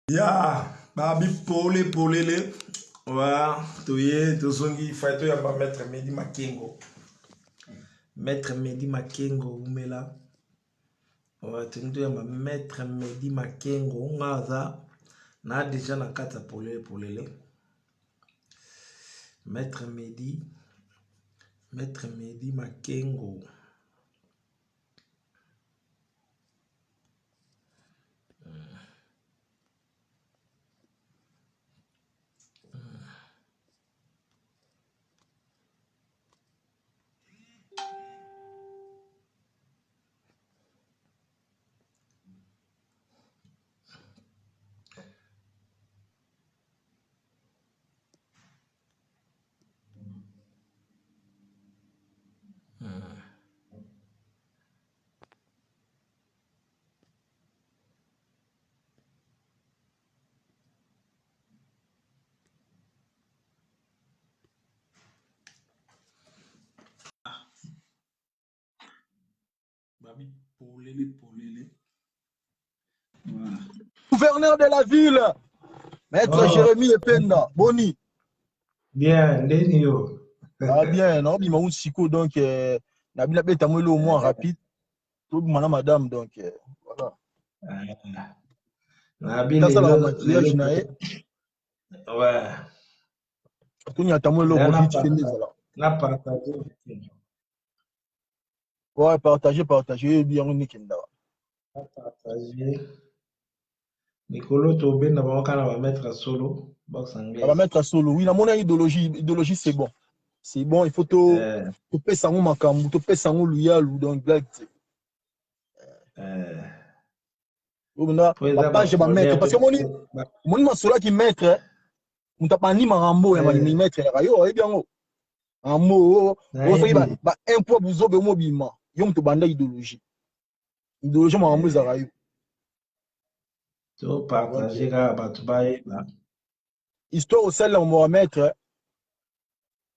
Ya, babi polele. Wa, toye, tozongi, faito ya ba maître Medi Makengo. Maître Medi Makengo, umela. Wa, tendo ya ba maître Medi Makengo, ngaza. Na déjà na kata polele. Maître Medi Makengo. Babi polele. Voilà. Gouverneur de la ville, Maître Oh, Jérémy Ependa, Boni. bien, ndeni yo. Ah bien, non, il m'a un psycho, donc, Nabila Betamouelo au moins rapide. Tout madame, donc, voilà. Nabi Ça, la lelo. maquillage, nae. Ouais. Tout n'y a Tamouelo vite fait, voilà. Na partagé. Ouais, partager, bien, on est kinda. Na partagé. Nicolo Tobé n'a pas qu'à la mettre à solo. Boxe On va anglaise. mettre à solo. Oui, la monnaie idéologie, c'est bon. C'est bon, il faut te payer ça, makambu, te payer ça, loyal, ou donc, blague. Papa, je vais mettre. Parce que mon nom, c'est là qui mettre. On t'a pas ni marambo, il mettre. Ayo, eh bien, en mot, on fait un poids vous avez mobilement. Yom to banda idéologie. Idéologie marambo zarayo. To partager à Batubaye. Histoire au sel on va mettre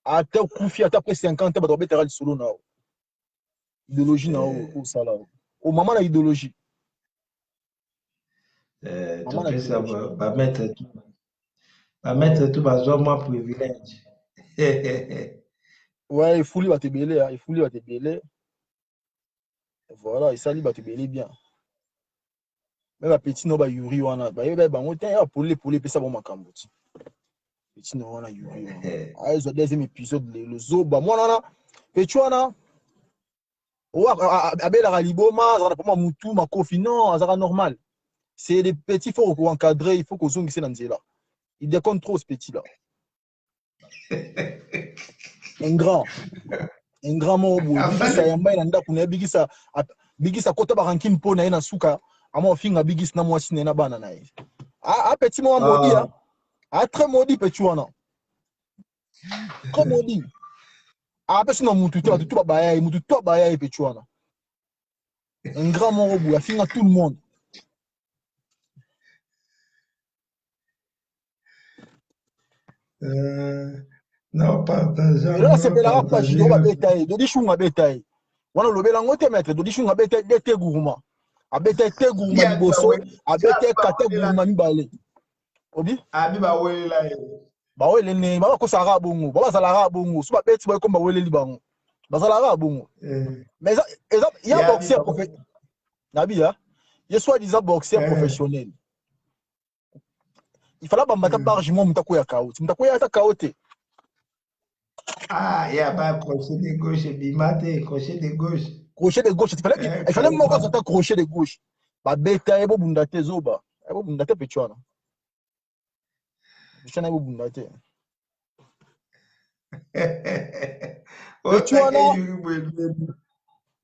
à tel koufi à après 50 ans, on va solo na. Idéologie na au sala. Au maman la idéologie. To peut ça va mettre tout. Va mettre tout bazo moi privilège. Ouais, il faut lui va te belé, il faut lui va te belé. Voilà, et ça lui va te belé bien. Mais la petite no ba yuri wana, ba yeba ba ngotin ya pour les pesa bon makambo. Petit no wana yuri wana. Ah, ils ont deuxième épisode le zoba. Moi nana, petit wana. Abela Raliboma, ça pas mutu, ma kofi, non, ça normal. C'est des petits, il faut encadrer, il faut qu'on zoome ici dans là. Il déconne trop ce petit là. Un grand mot, bigisa yamba inanda kuna bigisa kota barankin po na ina suka, ama finga bigis na mwasi na bana na ye. Ah petit mo maudit hein. Ah très maudit petit wana. Très maudit. Ah parce que mutu to baya petit wana. Un grand mot bout, finga tout le monde. Non, partager. Et là, c'est la page de Babetaï, de Dishunga Betaï. Wana lobela ngote maître, de Dishunga Betaï, de Tegourma. Abete Tegourma Liboso, Abete Kategourma Mibale. Obi? Abi ba wele la. Ba wele ne, ba ko sara bongo, ba sala bongo, so ba beti ba ko ba wele libango. Ba sala bongo. Mais exemple, il y a un boxeur professionnel. Nabi ya, il y a soi-disant boxeur professionnel. Il fallait bambata par jimo mutako ya kaote. Mutako ya ta kaote. Ah, il y a pas crochet de gauche et bimate, crochet de gauche. Crochet de gauche, il fallait même pas ça crochet de gauche. Ba beta ebo bundate zoba. Ebo bundate pechuana. Pechuana ebo bundate. Pechuana.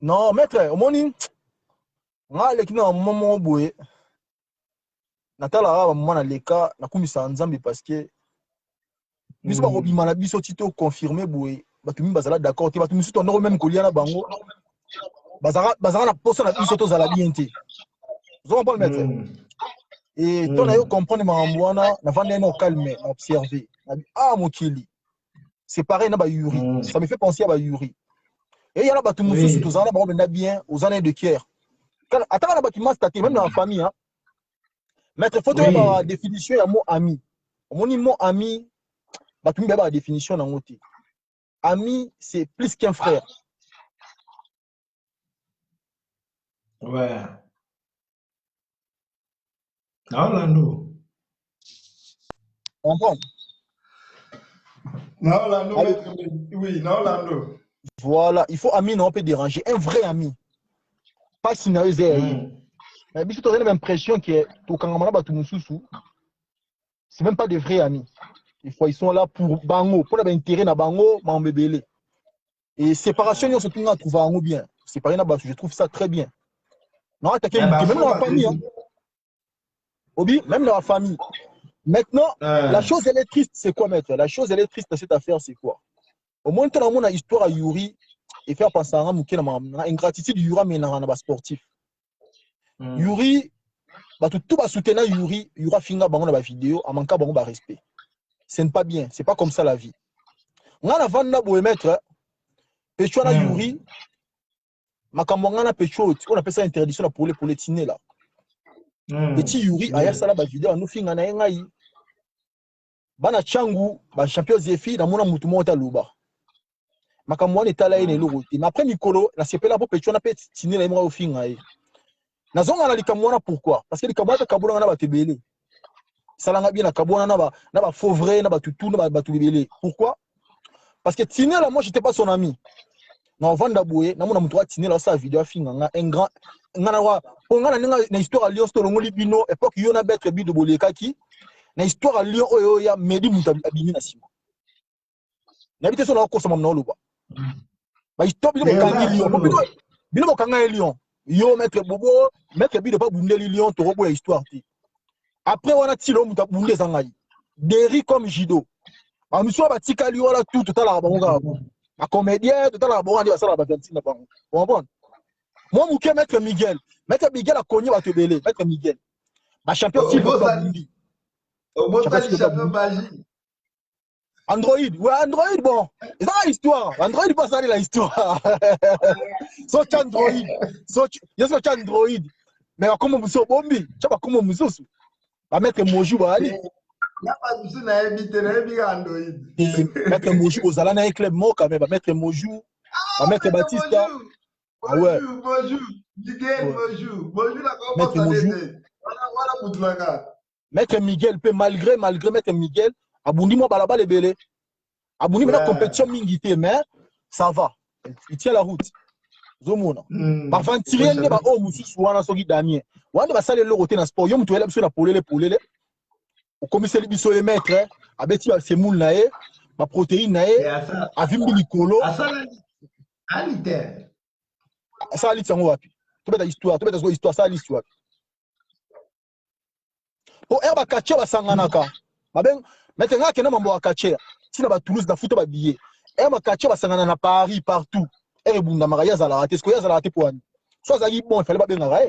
Non, maître, au moni. Nga leki na maman boye. Natala raba maman na leka na kumisa nzambe parce que biso ba robima na biso tito confirmer boye. Batumi bazala d'accord te batumi suto ndoko même kolia na bango. Bazara na posa na biso to zala bien te. Vous comprenez maître? Et ton ayo comprendre maramboana na vanda na calme, na observer. Ah mokili. C'est pareil na ba yuri. Ça me fait penser à ba yuri. Et il y a là batu mususu to zala ba benda bien aux années de Kier. Attends na batu mas même dans la famille hein. Maître, faut Oui. la définition ya mot ami. Mon mot ami, bah tu me la définition dans côté. Ami, c'est plus qu'un frère. Ouais. Na Orlando. Comprends? Na Orlando, maître. Oui, na Orlando. Voilà, il faut ami, non, on peut déranger. Un vrai ami. Pas scénario zéro. Mais si tu as l'impression que tout c'est même pas des vrais amis. Des fois, ils sont là pour bango, pour l'intérêt na bango, m'embébélé. Et séparation, ils se trouvent à trouver en bien. Séparer na je trouve ça très bien. Non, attaquer Eh ben, même faut dans la pas famille. Hein. Obi, même dans la famille. Maintenant, la chose, elle est triste, c'est quoi, maître? La chose, elle est triste de cette affaire, c'est quoi? Au moins, tu as une histoire à Yuri et faire penser à un mouké, ingratitude Yuri, mais dans un sportif. Yuri, tout va soutenir Yuri, Yuri finga bango na vidéo, à manquer bango ba respect. Ce n'est pas bien, c'est pas comme ça la vie. On a vanda boye maître, pecho na Yuri, makambo ngana pecho, on appelle ça interdiction pour les tiner là. Petit Yuri, aya sala ba vidéo, nous finga na ngai. Bana changu, ba champion Zefi, na mona mutu mota luba. Makambo wana etala ye lelo rote. Mais après Mikolo, na sepela po pecho na pe tiner la mwa finga ye. Na zonga na likambo wana pourquoi? Parce que likambo wana kabula na ba tebele. Salanga bien na kabona na ba faux vrai na ba tutu na ba tubele. Pourquoi? Parce que Tiner là moi j'étais pas son ami. Na vanda boye na mona mutu wa Tiner là sa vidéo finga nga un grand ngana wa ponga na histoire à Lyon sto longoli bino époque yo na betre bi de bolekaki na histoire à Lyon oyo ya Medi mutu abimi na sima. Na bité so na ko sama na loba. Ba histoire bino kangi Lyon. Bino ko kanga Lyon. Yo maître Bobo, maître bi de pas bundeli Lyon to robo histoire ti. Après on a tilo mutu bunde zangai. Derry comme Jido. Amuswa batika li wala tout la bango ba comédien tout la bango ba sala ba ventine bango. Bon. Moi mouké maître Miguel a connu ba tebele maître Miguel. Ba champion s'il veut pas bundi. Champion Baji. Android, ouais Android bon. C'est ça l'histoire. Android pas ça la histoire. So Android. Yes so Android. Mais comment vous so bombi? Tu pas comment vous so. Ba maître Moju ba ali. Maître Moju Ozala na club mo quand même maître Moju maître Batista ah ouais bonjour Miguel bonjour la maître Moju maître Miguel peut malgré maître Miguel abundi mo balaba lebele abundi na compétition mingité mais ça va il tient la route zomona ba venturier ne ba o mususu wana soki Damien wana ba sale le côté na sport yo mutu ele biso na polele au commissaire biso le maître abeti c'est moule na e ma protéine na e avimbi likolo aliter ça ali tsango wapi to beta histoire ça ali histoire po erba kache basanganaka maben maître ngaka na mambo akache tina ba Toulouse na futo ba billet erba kache basangana na Paris partout ere bunda maraya za la raté ce que ya za la raté pour ani soit ça bon il fallait pas benga raé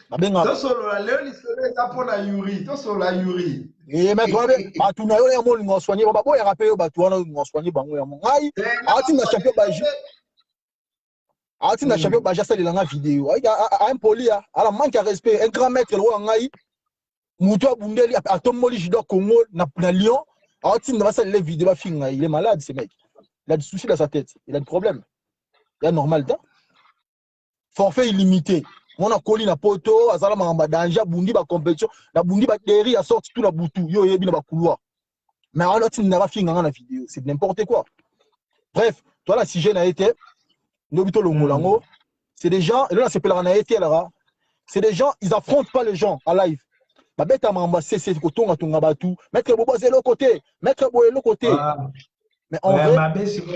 to solo la leo lisolo ça pour la Yuri to solo la Yuri et maître ba tuna yo ya mo lingo soigner ba boya rapé yo ba tuana lingo soigner bango ya mo ngai ati na champion ba ju ati na champion ba ja sala la vidéo a un poli à la manque de respect un grand maître lo ngai mutu abundeli atomboli judo Congo na Lyon ati na sala les vidéos ba finga il est malade ce mec il a des soucis dans sa tête il a des problèmes il est normal da forfait illimité mon akoli na poto azala mangamba danger bundi ba compétition na bundi ba Derry a sorti tout la butu yo yebi na ba couloir mais on a tin na ba finga na vidéo c'est n'importe quoi bref toi la sujet na été nobito longolango c'est des gens et là c'est pelana na été là c'est des gens ils affrontent pas les gens à live ba beta mangamba c'est kotonga tonga batu mettre bobo c'est l'autre côté mettre bobo l'autre côté mais en vrai mabe siko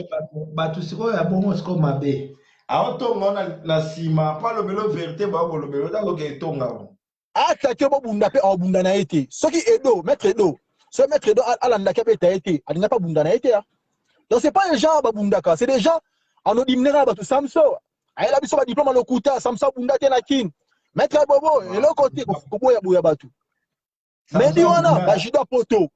batu siko ya bongo siko mabe aotonga na sima pa lobelo vérité ba lobelo ta ko tonga attaquer bo bunda pe en bunda na été soki edo maître edo ce maître edo alanda ka beta été alinga pas bunda na été donc c'est pas les gens ba bundaka c'est des gens en odimnera batu samso ayela biso ba diplôme en okuta samso bunda te na kin maître bobo et l'autre côté ko boya batu mais di wana ba judo poto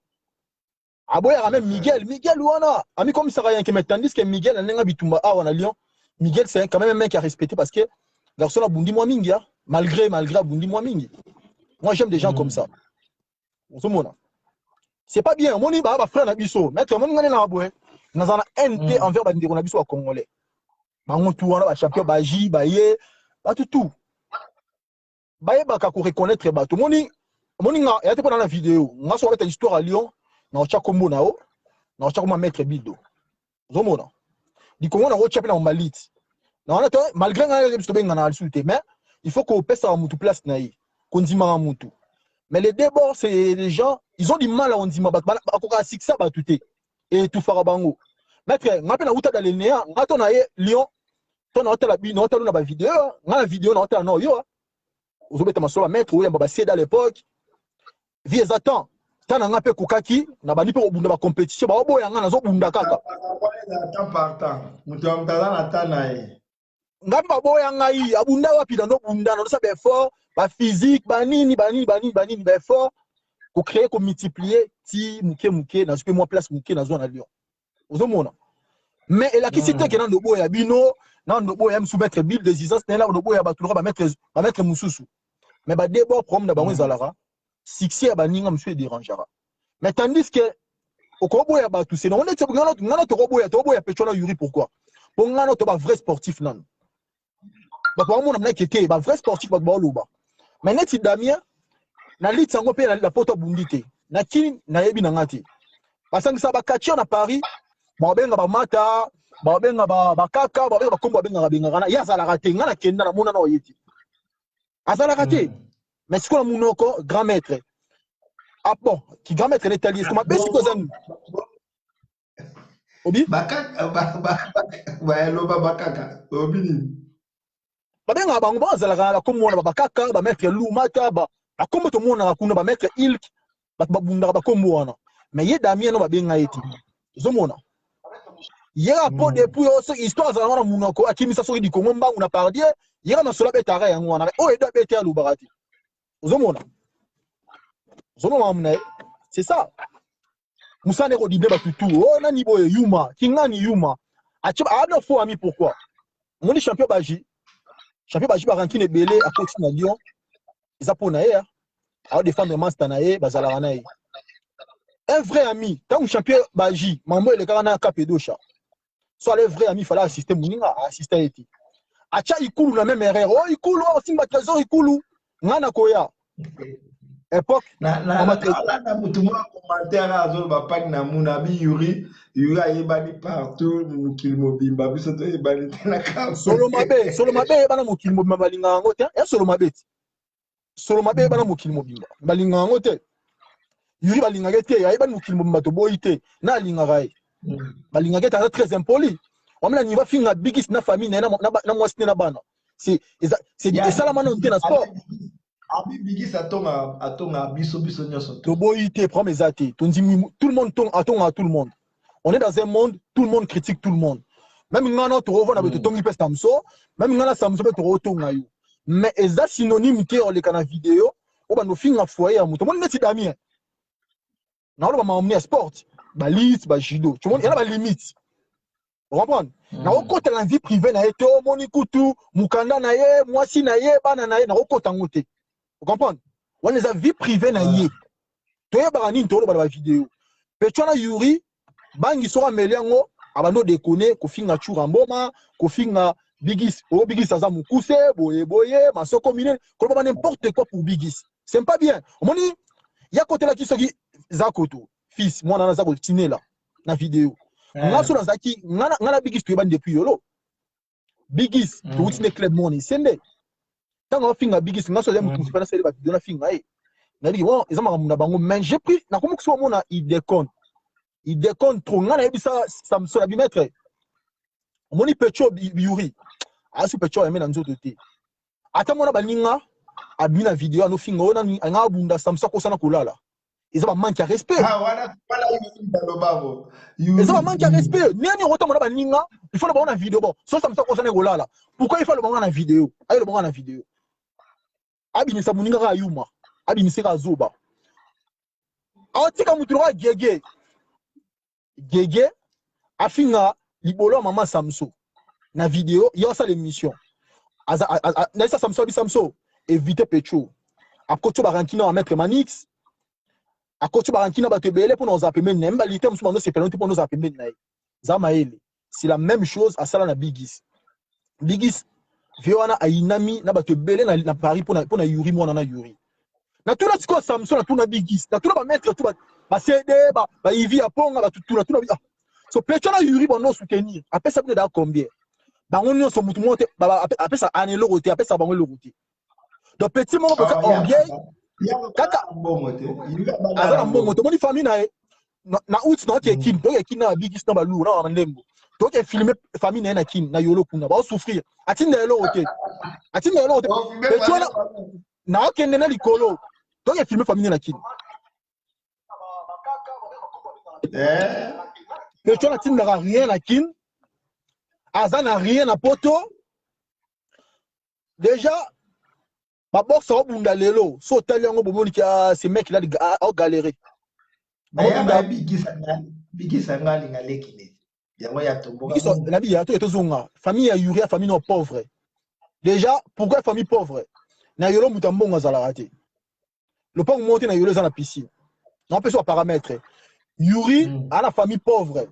aboya même Miguel wana ami comme ça rien que mais tandis que Miguel alenga bitumba wana Lyon Miguel c'est quand même un mec à respecter parce que garçon a bundi moi mingi malgré bundi moi mingi Moi, j'aime des gens comme ça. C'est pas bien. Mon iba, frère Nabiso. Maître, mon ngane na aboué. Nous avons un NT envers Bandiro Nabiso à Congolais. Bangon tout, on a champion Baji, Baye, pas tout. Baye, baka ko reconnaître bato. Moni nga, il y a dans la vidéo. Nga so avec l'histoire à Lyon, na ocha kombo na o, na ocha koma maître Bildo. Zomona. Di Congo na ocha pe na malit. Na on a malgré nga biso benga na insulter, mais il faut qu'on pèse à mutu place na yi. Qu'on dit ma mutu. Mais les débords, c'est les gens, ils ont du mal à on dit ma bat. Akoka siksa batute et tout farabango. Maître, nga pe na uta dans les néa, nga to na Lyon, to na hôtel abi, na hôtel na ba vidéo, nga la vidéo na hôtel na yo. Vous avez ma maître, oui, c'est à l'époque. Vie attend. Tant on a peu kokaki, na bani pe obunda ba compétition, ba obo yanga na zo bunda kaka. Temps par temps. Mutu amtala na tanae. Nga ba bo yanga yi, abunda wapi na no bunda, na ça be fort, ba physique, ba nini be fort. Ko créer, ko multiplier ti muke na zo moi place muke na zo na Lyon. Ozo mona. Mais elle a qui cité que dans le boy ya bino, dans le boy ya soumettre bill des existences, là le boy ya ba toujours ba mettre mususu. Mais bah d'abord problème na bango zalara succès ya baninga monsieur dérangera mais tandis que au kobo ya ba tout c'est on est ngana to kobo ya pechola yuri pourquoi pour ngana to ba vrai sportif nan ba pour mon na kete ba vrai sportif ba loba mais net Damien na lit sango pe la poto bundite na kini na yebi na ngati parce que ça ba catcher na Paris ba benga ba mata ba benga ba kaka ba benga ba kombo benga na ya zalara te ngana kenda na mona na oyeti azala raté mais ce qu'on a monoko grand maître ah bon qui grand maître l'italien comment best cousin obi bakaka loba bakaka obi ba benga bango ba azala la comme mona ba kaka ba maître lumata ba comme to mona kuna ba maître ilk ba bunda ba comme wana mais ye Damien no ba benga eti zo mona yera po depuis histoire za wana monoko akimisa soki di Congo mbangu na pardie yera na sola betara yango wana o edo bete ya lubarati ozomona mna c'est ça musane ko dibe batutu o nani boye yuma kingani yuma achi a faux ami pourquoi mon champion baji ba rankine belé à côté na Lyon ils a pour na ya a défendre master na ye bazala na ye un vrai ami tant champion baji mambo le kana kapedocha soit le vrai ami fallait assister muninga assister eti acha ikulu na même erreur oh ikulu o simba trésor ikulu ngana koya époque na mutu mwa commentaire azol ba pani na muna bi yuri ayebani partout mukili mobimba biso to yebani na kam solo mabe bana mukili mobimba balinga ngo te ya solo mabe bana mukili mobimba balinga ngo te yuri balinga te ayebani mukili mobimba to boyi te na linga gai balinga te très impoli on na niva finga bigis na famille na mwasi na bana c'est ça la mano na sport abi bigis atonga biso nyoso to boyite prend mes athées tout le monde atonga à tout le monde on est dans un monde tout le monde critique tout le monde même ngana to revona beto tongi pe samso même ngana samso beto rotonga yo mais eza synonyme ke on le kana vidéo o ba no finga foyer ya muto mon neti Damien na lo ba m'emmener sport ba lit ba judo tu vois il y a ba limite vous comprenez na okota na vie privée na eto moni kutu mukanda na ye mwasi na ye bana na ye na okota ngote. Vous comprenez? On les a vie privée na yé. Toye barani ntolo ba vidéo. Petona yuri bangi sora meliango abano déconner ko finga chura mboma ko finga bigis aza mukuse boye masoko mine ko ba n'importe quoi pour bigis. C'est pas bien. Omoni ya côté la kisoki zakoto fils moi na zako tinela na vidéo. Nga so na zaki ngana bigis to ban depuis yolo. Bigis to utine club money sende. Tant on finga bigis nga so dem tout pas na ba vidéo na finga eh na dit bon ils ont bango mais j'ai pris na comme que so mona il déconne trop nga na ebisa samso la bimetre moni pecho biuri asu pecho eme na nzoto te ata mona baninga abina vidéo no finga ona nga bunda samso ko sana kulala ils ont manque à respect voilà ils ont manque à respect nani rota mona baninga il faut le voir na vidéo bon so samso ko sana kulala pourquoi il faut le voir na vidéo ayo le voir na vidéo abini sa muninga ka yuma abini se ka zoba atika mutu wa gege afinga libolo mama Samso na vidéo il y a ça l'émission na ça Samso éviter pecho akoto barankina wa maître Manix akoto barankina ba tebele pour nous appeler même ba lité musu c'est penalty pour nous appeler na Zamaele c'est la même chose à sala na Bigis Viona ainami na ba tebele na Paris pour na Yuri mona na Yuri na tout la siko Samson na tout na Bigis na tout ba maître tout ba CD ba Ivi aponga ba tout na so pecho na Yuri bono soutenir après ça peut da combien bango nyonso mutu monte après ça anelo roté après ça bango le roté donc petit moment pour orgueil kaka azana mbongo to moni famille na out na ke kin to ke kin na Bigis na balu na ndembo to ke filmer famille na kin na yolo kuna ba souffrir atinda elo roté pecho na okende na likolo to ke filmer famille na kin pecho na tinda rien na kin azana rien na poto déjà ma boxe au bunda lelo so tali yango bomoni ki ces mecs là au galérer Bigis ngali ngaleki ne yango ya tomboka la bi ya to zonga famille ya Yuri famille non pauvre déjà pourquoi famille pauvre na yolo mutambonga zala raté le pont monter na yolo za na piscine on peut soit paramètre Yuri a la famille pauvre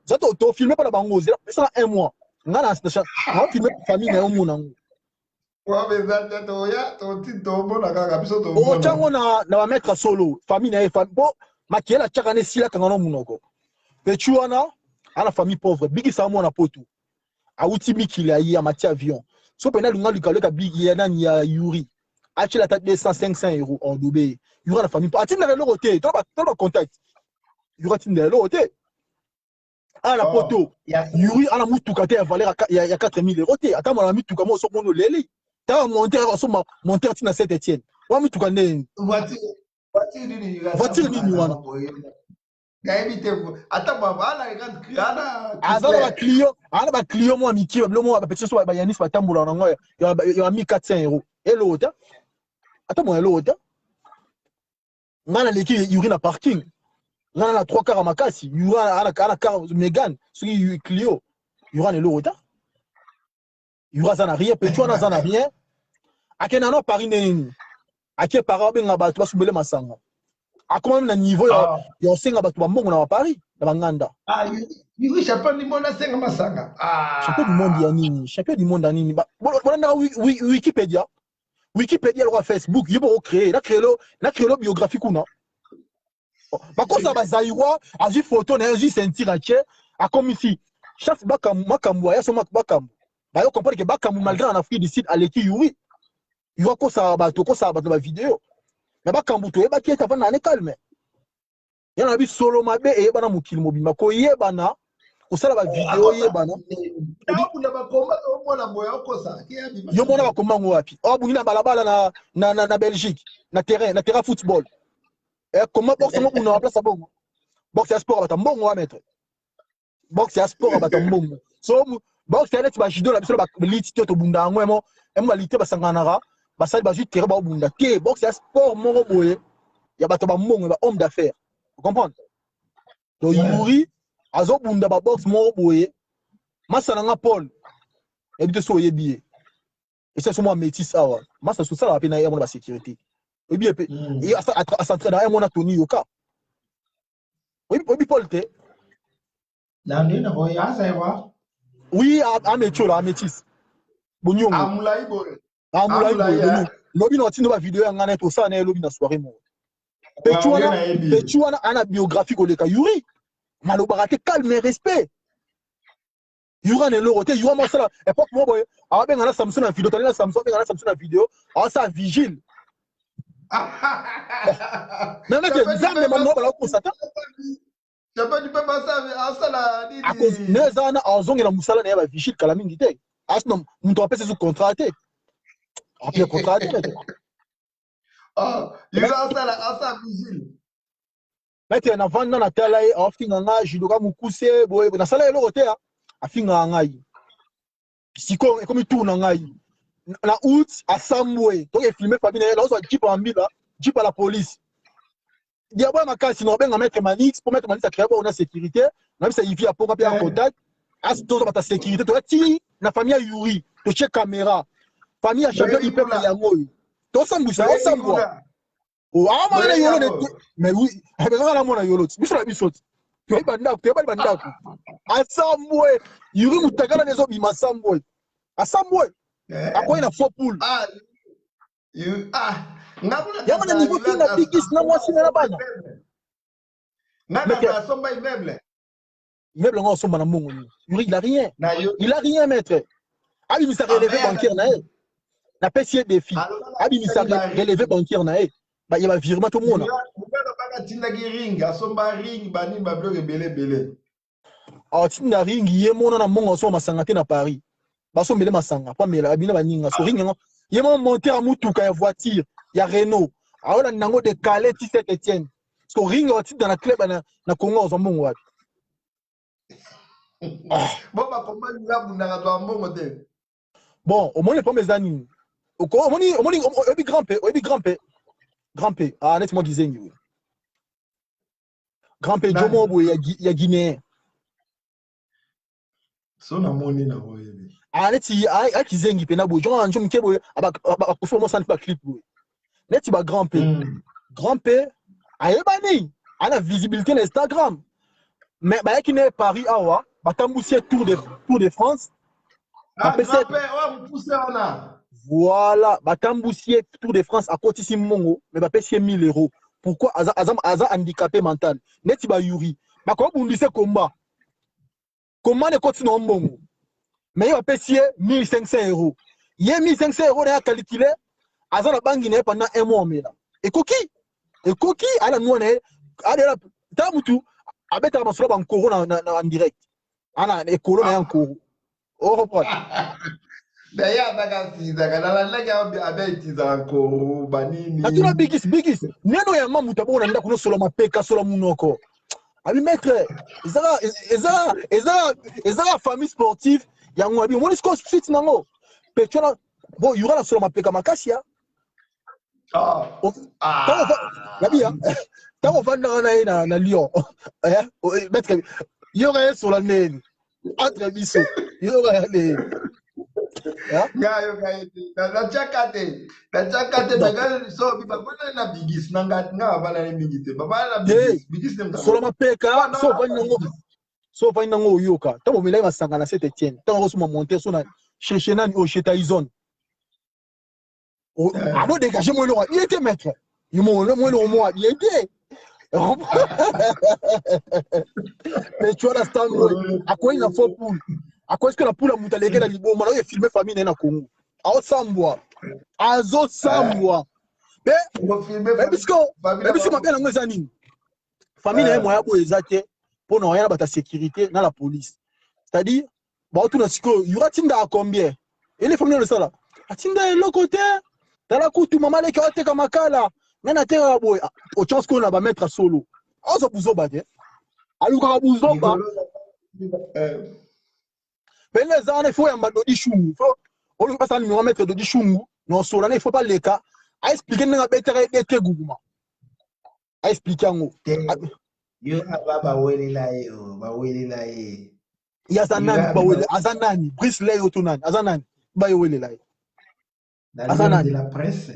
ça to filmer pas la bango ça un mois ngana station on filmer famille na omona wa bezata to ya to tito bona kaka biso to o chango na ba mettre solo famille na famille bo makiela chaka ne sila kangano munoko pechuana a la famille pauvre bigi sa mona poto a uti mikili ya mati avion so pena lunga lukalo ka bigi ya nani ya Yuri a chila ta 200-500 euros en dobé Yuri la famille a tinda le roté to ba contact Yuri tinda le roté à la poto Yuri a la mutuka te valeur ya 4000 euros te ata mona mutuka mo so mono leli ta monteur so monteur tina Saint-Étienne wa mutuka ne voiture ni wana gaibite ata baba ala grand criada azala ba client mo amiki ba mo ba petit so ba yanis ba tambula na ngoya ya 1400 euros elota ata mo elota ngana leki Yuri na parking ngana na 3 car makasi Yuri ana car Mégane soki Clio Yuri na elota Yuri za na rien pecho na za na rien akena no Paris neni ake para benga bato basubele masanga akoma na niveau ya senga bato ba mbongo na Paris na banganda Yuri champion du monde senga masanga champion du monde ya nini champion du monde ya nini bona Wikipédia le Facebook yibo créer na créer biographie kuna bakosa bazaiwa azi photo na azi sentir ache akomi ici chaque makambo ya so makambo bayo comprendre que bakambo malgré en Afrique du Sud aleki Yuri Yuri kosa bato ba vidéo na bakambo to yeba kieta bana ne calme yana bi solo mabe e bana mukili mobima ko yebana osala ba vidéo yebana na bakomba omona boya kosa yo mona bakomba ngo wapi o bungina balabala na Belgique na terrain football et comment boxe mo buna place bongo boxe sport bata mbongo wa maître boxe sport bata mbongo so boxe net ba judo la biso ba liti to bunda ngwemo emba liti basanganaka basali bazui terrain ba bunda te boxe sport moko boye ya bato ba mbongo ba homme d'affaires vous comprenez donc Yuri azo bunda ba boxe moko boye masana nga Paul et bito so yebié et c'est moi métis awa masa so sala pena ya mona ba sécurité et bien et à s'entraîner à mona Tony Yoka oui Paul te la ndina ko ya sa wa oui à métis bonyongo amulai boy amulai lobi no tino ba vidéo nga na to ça na lobi na soirée mo pechuana ana biographie koleka Yuri maloba te calme et respect Yuri ne lorote Yuri mo sala époque mo boy a benga na Samsung na vidéo tali na Samsung benga na Samsung na vidéo a ça vigile non mais nzambe mamno bala ko sata Chapa du papa ça asala à cause nezana azongela musala na ba vigile kala mingi te asno muntu apese su contraté après contraté il va asala vigile mete na vanda na tala e afinga nga jidoka mukuse boye na sala eloko te afinga ngai siko e komi tourna ngai na août à Sambwe donc filmer famille là on jeep en mbila jeep à la police diabo makasi no benga mettre Manix pour mettre Manix à créer une sécurité même ça il vit à pour bien contact à ce temps ta sécurité to ti na famille Yuri to check caméra famille à champion il peut yango To sambwisa, o sambwa. O ama na yolo ne. Mais oui, mais ngala mona yolo. Biso la biso. Tu es bandako. Asambwe. Yuri mutakala nezo bima sambwe. Asambwe. Akoy na faux poule. Yamana niveau tinga bigis na mwasi na bana. Nana somba immeuble. Immeuble ngo somba na mbongo. Yuri il a rien. Il a rien maître. Abi misa relevé bancaire na e. Na pesier défi. Abi misa relevé bancaire na e. Ba yaba virement tout monde. Mukana baka tinda ki ring, asomba ring bani ba bloque belé. Ah tinda ring ye mona na mbongo so masanga te na Paris. Ba so mbele masanga, pa mela abina baninga so ring ngo. Ye mo monter à mutuka ya voiture, ya Renault. Aona nango de Calais ti Saint-Étienne. So ring o ti dans la club na Congo zo mbongo wapi. Bon ba komba nga bundanga to mbongo te. Bon, au moins les pommes amis. Au moins obi grand P. Ah net moi gizengi. Grand P Jomo bo ya Guinée. So na moni na hoyebi. Ah neti a kizengi pe na bo jonga njum kebo aba kufu mo sant pa clip bo. Neti ba grand P. Grand P ayebani ana visibilité na Instagram. Mais ba qui n'est Paris awa, ba tambousier Tour de France. Voilà, Batamboussier Tour de France à côté Simongo, mais va payer 1000 euros. Pourquoi Aza handicapé mental? Neti ba Yuri. Ba ko bundise combat. Comment ne continue en bongo? Mais il va payer 1500 euros. Il y a 1500 euros à calculer. Aza la banque pendant un mois mais là. Et coquille à la noine. Allez tamutu abeta masolo en corona en direct. Ana e corona en cours. Oh reprend. D'ailleurs, bigis. Neno ya mamu tabona nda kuno solo mapeka solo munoko. Abi maître, ezala famille sportive ya ngwabi. Moni score suite nango. Petona bon, yura la solo mapeka makasia. Tango vanda na Lyon. Maître, yora sur la nene. Entre biso. Yora les Ngayo kaiti na chakate bagala so bibakona na bigis nanga bana ni bigite baba na bigis nem solo mapeka so va nango yoka tamo milai masanga na Saint-Étienne tango so monter so na chercher nani au cheta izone abo dégager moi il était maître il moi il était mais tu as la stand à quoi il a faux poule. À quoi est-ce que la poule a moutalé la libo maintenant il filmé famille na Congo azo sambwa mais puisque ma bien ngo zani famille na moya bo ezate pour na ya bata sécurité na la police c'est-à-dire ba tout na siko yura tinda à combien et les familles de ça là atinda le côté dans la kutu mama le ka te kama kala nana te boy au chance qu'on va mettre solo ozo buzoba te aluka buzoba mais les gens il faut y mettre du chungu faut on ne peut pas nous mettre de chungu non solo il faut pas les cas à expliquer na bete guguma à expliquer ngo yo ababa welela yo ba welela ye ya zanani ba wele azanani Brice Lay otunani azanani ba welela ye azanani de la presse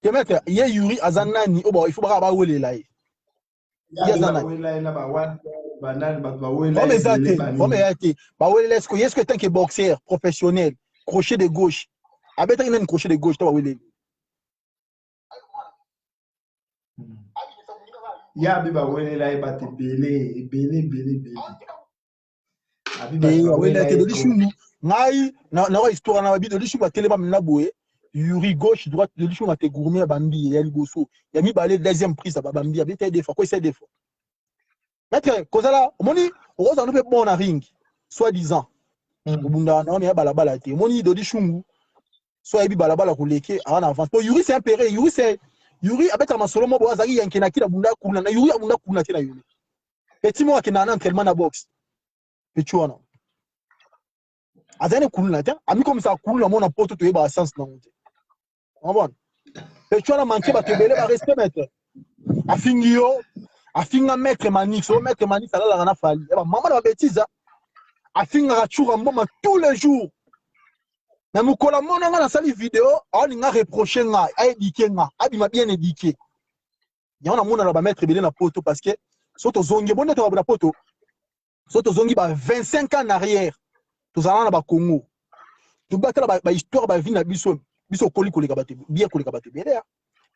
que mettre ye Yuri azanani oh il faut ba welela ye ya zanani welela na ba wan banane ba welela ba welela est-ce que tant que boxeur professionnel crochet de gauche abeta une crochet de gauche to ba welela ya biba welela ba te belé abiba welela te de chungu ngai na histoire na bido de chungu teleba mna boye Yuri gauche droite de chungu te gourmet bambi ya liboso ya mi balé deuxième prise ba bambi abeta des fois quoi c'est des fois maître kozala omoni oza no pe bon na ring soi-disant obunda na on ya balabala te omoni do de chungu soit ebi balabala koleke en avance pour Yuri c'est impéré Yuri abeta masolo mo boza ki yankena kila bunda kuna na Yuri abunda kuna te na Yuri petit mo akena na entraînement na boxe petit wana azane kuna te ami comme ça kuna mo na poto to yeba sens na monte on bon petit wana manke ba tebele ba respect maître afinga maître Manix ala na fali eba maman na bêtise afinga chura mboma tous les jours Na mukola mona nga na sali vidéo, on nga reprocher nga, a éduquer nga, a bima bien éduqué. Ya on a mona la ba mettre belé na poto parce que soto zongi bonne to ba poto. Soto zongi ba 25 ans en arrière. Tozala na ba Congo. Tu batela ba histoire ba vie na biso koli ka bate bien koli ka bate belé.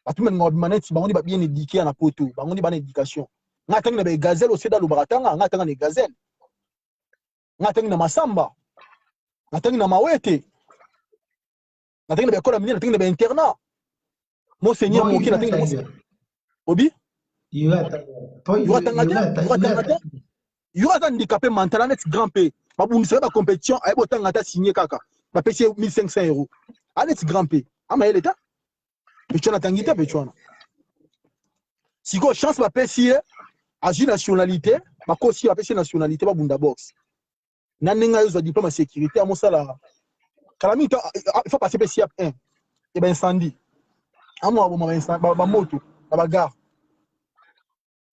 Batu men ngo maneti bango ba bien éduqué na poto, bango ni ba éducation. Nga tangi na ba gazelle au seda lu baratanga, nga tanga na gazelle. Nga tangi na masamba. Nga tangi na mawete. Natengi na école minene, natengi na internat. Monseigneur Moki natengi na Monseigneur. Obi? Il y aura un handicapé mental, net grand P. Baboundi serait la compétition, a autant ngata signé kaka. Ba payé 1500 €. Anet grand P. Ama l'état. Pechuana tangita pechuana. Si go chance ba payé à une nationalité, ba kosi ba payé nationalité ba bunda box. Nanenga yo diplôme de sécurité à mosala. Kalami il faut passer PCAP 1. Et ben incendie. Amo abo ma incendie ba moto, ba gare.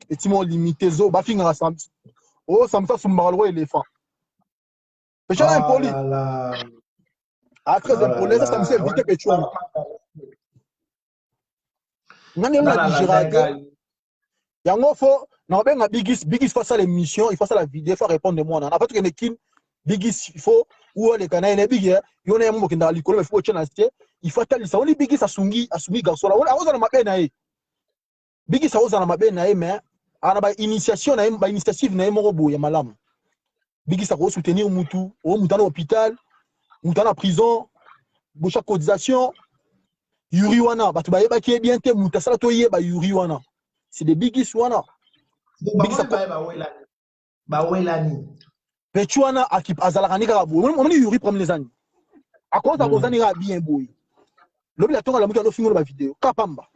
Et Timon limité zo ba finga ensemble. Oh samsa sumbalo éléphant. Pechuana impoli. À 13 impoli ça me fait éviter pechuana. Nani la digérade. Yango fo na benga bigis face à l'émission, il faut ça la vidéo, il faut répondre de moi. Na pas que nekin bigis il faut ou les canaux les big yo na mo kinda likolo il faut tchana sté il faut tali ça oli bigis asungi garçon la oza na mabe na e bigis oza na mabe na e mais ana ba initiation na ba initiative na e moko boya malamu bigis ko soutenir mutu o mutu na hôpital mutu na prison bocha cotisation yuri wana batu ba yeba ki bien te mutu sala to yeba yuri wana c'est des bigis wana bigis ba welani Pechuana akip azalaka nika ka boy on yuri premier les années à cause de bozani ka bien boy lobi la tonga la mutu no fingo ba vidéo kapamba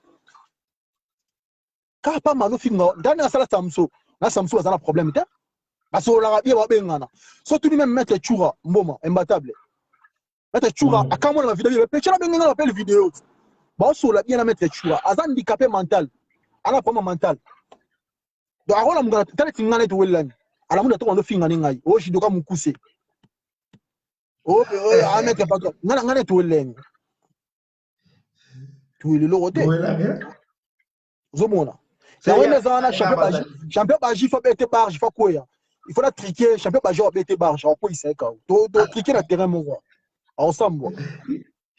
no fingo ndani na sala samso azala problème te aso la bien ba bengana so tout même mettre chura mboma imbattable mettre chura akamo na vidéo Pechuana benga appelle vidéo ba so la bien na mettre chura azan handicapé mental ala problème mental donc akola mungana tele tingana to welani ala munda to ndo finga ngai o shidoka mukuse o amete pato ngana to welani to le lote zomona c'est vrai zana champion baji faut bete barge faut quoi il faut la triquer champion baji faut bete barge on peut essayer to triquer na terrain mon gars ensemble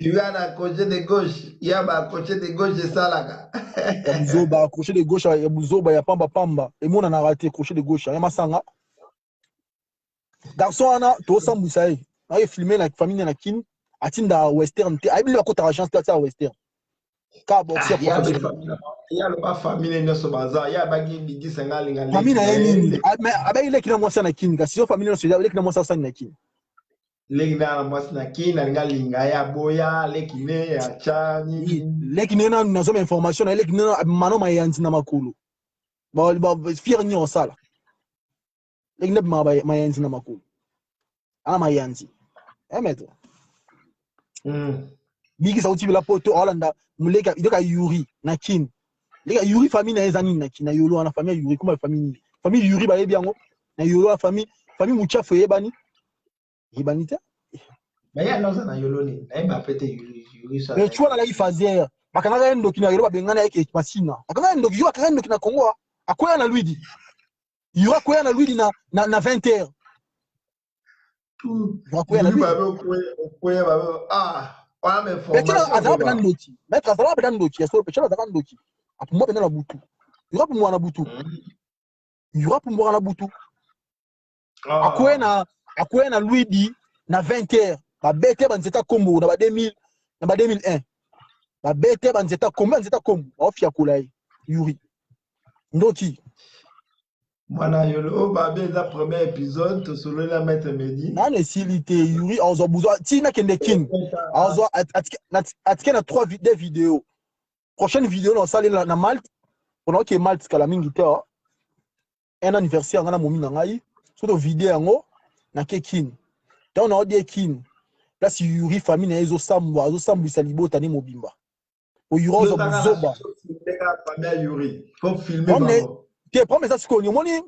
il y a un côté de gauche, il y a un côté de gauche de Salaga. Muzoba, crochet de gauche, il y a Muzoba, il y a Pamba. Et moi, on a raté crochet de gauche, il y a Masanga. Garçon, on a tout ça, Moussaï. On a filmé la famille de Nakin, à Tinda Western. Il y a une côte à la chance de Western. Il y a la famille de Sobaza, il y a Bagui Bigi Sengal. Famille mais avec il est qui n'a moi ça Nakin, si famille il est qui n'a moi ça Nakin. Legina Masnaki, Nangalinga, ya Boya, Lekine, ya Chani. Lekine na nazoma information na lekine na mano mayanzi na makulu. Ba fier nyo sala. Lekine mayanzi na makulu. Ana mayanzi. Emeto. Bigi sauti bila poto Holanda muleka idoka Yuri na Kin. Leka Yuri famille na ezani na Kin na yolo na famille Yuri kuma famille Yuri ba yebi yango na yolo famille muchafu yebani. Ibanita mais ya noza na yoloni na ba pete yuri ça mais tu vois la fazer bakanga ndo kina yoba bengana yake masina akanga ndo yo akanga ndo kina Kongo akoya na Luidi yura akoya na Luidi na 20h akoya na Luidi on me forme mais azaba benandoki maître azaba benandoki aso pecha azaba ndoki apumwa benana butu yura pumwa na butu akoya na Luidi na 20h ba bete banzeta kombo na ba 2000 na ba 2001 ba bete banzeta kombo ofia kulai Yuri ndoki mwana yolo ba beza premier épisode to solo la maître Medi nane silité Yuri ozo buzo tina kendekin ozo atike na 3 vidéos prochaine vidéo na sali na Malte on a que Malte kala mingi te un anniversaire ngana momi na ngai soto vidéo yango na kekin donc on a dit kin là si Yuri famille na ezo sambwa salibota ni mobimba o Yuri ozo buzoba famille Yuri faut filmer te promesse ça ce qu'on moni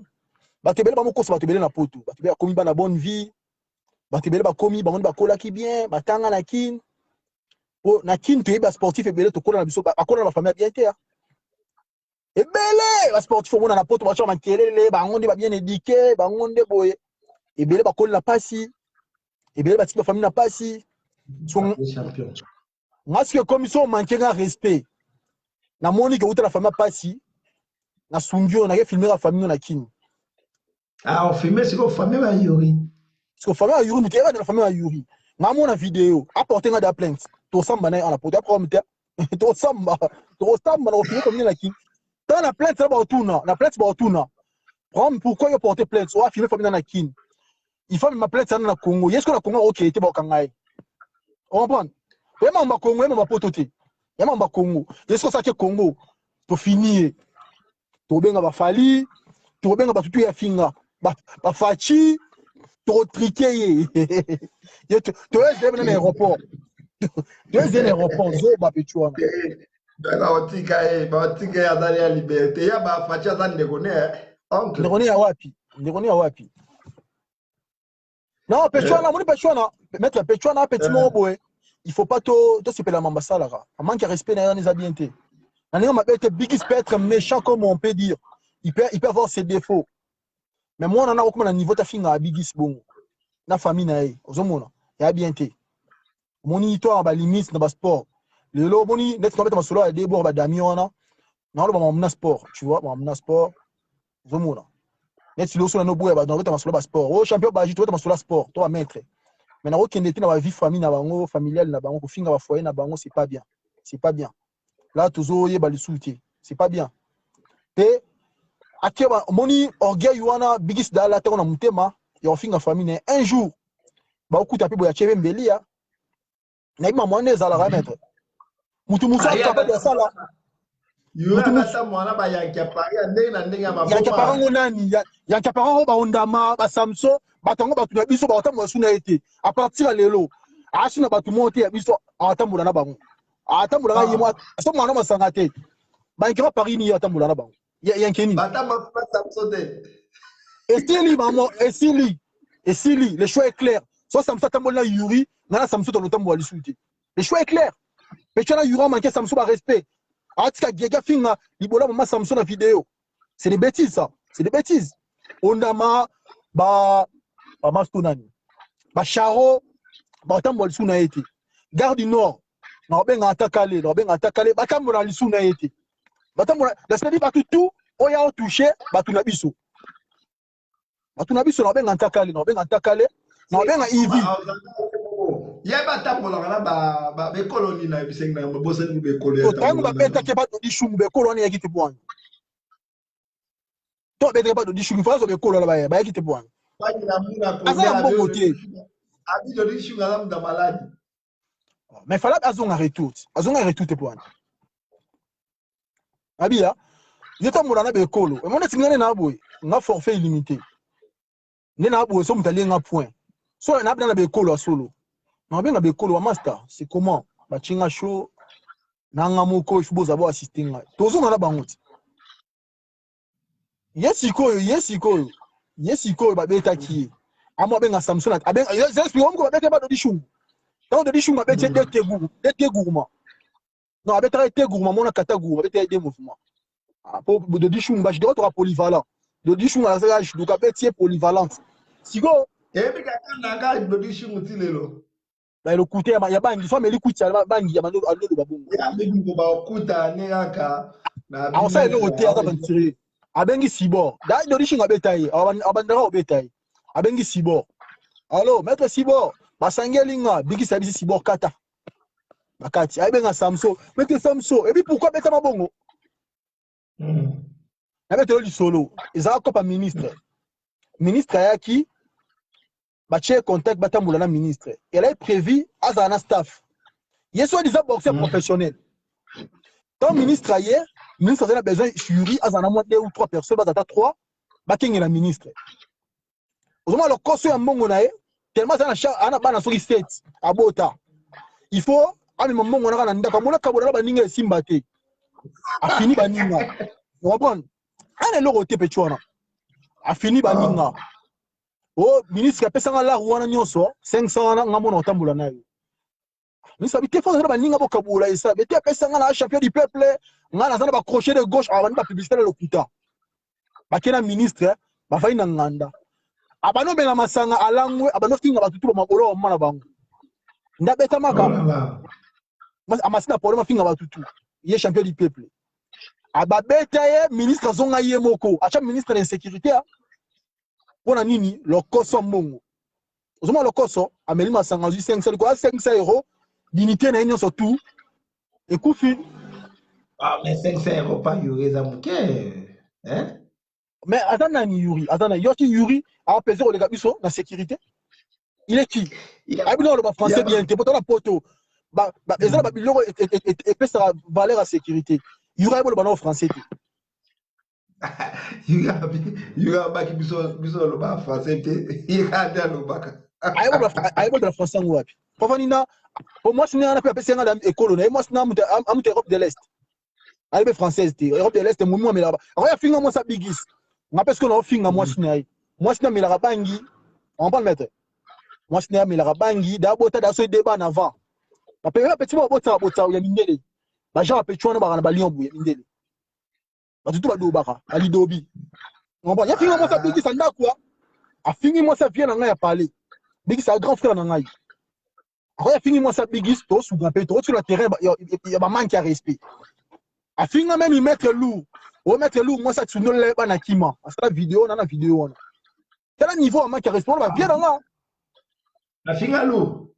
ba tebele ba mokoso ba tebele na poto ba tebele komi ba na bonne vie batebele bakomi bango bakolaki bien batanga na kin po na kin te ba sportif ebele to kola na biso bakola na famille bien te ebele ba sportif mona na poto bacha makelele bango nde ba bien éduqué bango nde boye ebele bakola na pasi ebele batiki ba famille na pasi son champion parce que commission manquer un respect na moni que uta la famille pasi na sungio na ke filmer la famille na kin on filmer c'est quoi famille ba yuri parce que famille a yuri mutera na famille a yuri na mona vidéo apporter nga da plainte to samba na porter après mutera to samba na filmer famille na kin tant la plainte ba otuna na plainte ba otuna pourquoi il porter plainte ou filmer famille na kin il faut ma plainte na Congo est-ce que la Congo OK était ba kangai on comprend vraiment ba Congo même ba pototé yama ba Congo est-ce que ça que Congo to finir to benga ba fali to benga ba tutu ya finga ba fachi to triquer to est dans l'aéroport to est dans l'aéroport zo ba petuana ba otika ya dans la liberté ya ba fachi za ndekone oncle ndekone ya wapi non petuana moni petuana mettre petuana petit mo boy il faut pas to se pela mamba salara à manque de respect na les habiletés. On m'a été biggest peut être méchant comme on peut dire. Il peut avoir ses défauts. Mais moi on a aucun niveau ta finga biggest bon. Na famille na e. Ozomona. Ya bien té. Moni to ba limite na ba sport. Le lo moni net ko mettre solo de bord ba damiona. Na lo ba mon sport, tu vois, mon sport. Ozomona. Net silo so na no boya ba na mettre solo ba sport. Oh champion ba jito mettre solo sport, toi maître. Mais na okende te na ba vie famille na bango, familiale na bango, ko finga ba foyer na bango, c'est pas bien. C'est pas bien. Là toujours yeba le soutien c'est pas bien te akeba moni orgueil wana biggest dala te na mutema ya ofinga famille un jour ba okuta pe boya cheve mbelia na ima mwana ezala ga mettre mutu musa capable ya sala mutu musa mwana ba ya kapari ndenge na ndenge ya maboma ya kapari nani ya kapari ba ondama ba samso batongo batu na biso ba otambo suna ete à partir ya lelo asuna batu monte ya biso atambola na bango atambola ga yimo so mwana masanga te ba ikira Paris ni atambola na bango ya nkeni batamba pas Samson de Essili maman Essili le choix est clair soit Samson atambola Yuri na Samson to lotambo ali souti le choix est clair mais tu as Yuri manqué Samson ba respect atika gega finga libola mama Samson na vidéo c'est des bêtises ça c'est des bêtises ondama ba mastonani ba charo ba otambo ali suna ete garde du nord na benga atakale batambo na lisu na ete batambo la c'est dit batu tout oya o toucher batu na biso na benga atakale na benga ivi ya batambo la ba be koloni na bisenga na bosani be koloni to tango ba beta ke batu di shumbe koloni ya kiti bwana to be ba di shumbe fazo be koloni ba ya kiti bwana bani na muna ko asa mbongo te abi do di shumbe la mda maladi. Mais il fallait azonga retour te bwana abia yeta mulana be kolo e mona tingane na boy nga forfait illimité ne na boy so mutali nga point so na bana be kolo solo na benga be kolo wa master c'est comment ba chinga show na nga moko ifubo zabo assister nga tozonga na banguti yesiko ba beta ki amo benga Samson abenga j'explique ko ba beta ba do dishungu donc de dishungu ba beta de gourma non ba beta te gourma mona kata gourma ba beta des mouvements de dishungu ba je dois être polyvalent de dishungu la sage donc ba beta polyvalente siko et puis quand nga de dishungu tilelo ba le kuté ya bangi so me likuti ya bangi ya mando alo ba bongo ya bingo ba kuta ne aka na on ça le hotel ata bantiré abengi Sibor da do dishungu ba beta yi abandara ba beta yi abengi Sibor allo maître Sibor basangelinga bigi sabisi Sibor kata bakati abenga Samson maître Samson et puis pourquoi beta mabongo na beta lo solo ezaka kopa ministre yaki bache contact batambula na ministre elle est prévu azana staff yeso disant boxeur professionnel quand ministre aye ministre a besoin jury azana moins 2 ou 3 personnes batata 3 bakengi na ministre ozoma le koso ya mbongo na ye tellement ça ana bana soki state abota il faut ami mbongo na kana ndaka mona kabola baninga simba te afini baninga on comprend ana loko te pechuana afini baninga oh ministre apesanga la wana nyonso 500 na ngamona otambula nayo ministre bité fo ba ninga bokabula esa bité apesanga na champion du peuple ngana zana ba crochet de gauche abandi ba publicité le lokuta bakena ministre ba fai na nganda abano bela masanga alangwe abano finga batutu ba mabolo mwana bango ndabeta maka amasina problème finga batutu ye champion du peuple ababeta ye ministre zonga ye moko acha ministre de sécurité pona nini lokoso mbongo ozoma lokoso ameli masanga 500 quoi 500 euros dignité na nyonso tout ekufi mais 500 euros pas yuri za muke hein mais attends ni yuri attends yoki yuri a pesé au biso na sécurité il est qui abino le français bien te poto la poto ba ezala ba biloko et pesa valeur à sécurité yuri a le bano français yuri ba ki biso le ba français te yuri a le baka ayo la français ngapi pofanina pour moi sina na pesa ngala école na moi sina amu Europe de l'Est albe française te Europe de l'Est moi mais là aya finga moi sa bigis nga parce que na finga moi sina mais la bangi on va le mettre moi sina mais la bangi da bota da so débat en avant ba pe petit bota ya mindele ba jean pe chwana ba na lion bu ya mindele ba tutu ba do baka ali dobi on va ya finga moi sa bigis anda quoi a fingi moi sa vient na nga ya parler bigis a grand frère na ngai aya fingi moi sa bigis to sous grand pe to sur le terrain il y a ba manque à respect a finga même il mettre lourd o mettre lourd moi ça tu ne l'as pas na kima ça la vidéo na vidéo on quel niveau manque à respect va bien là a finga lourd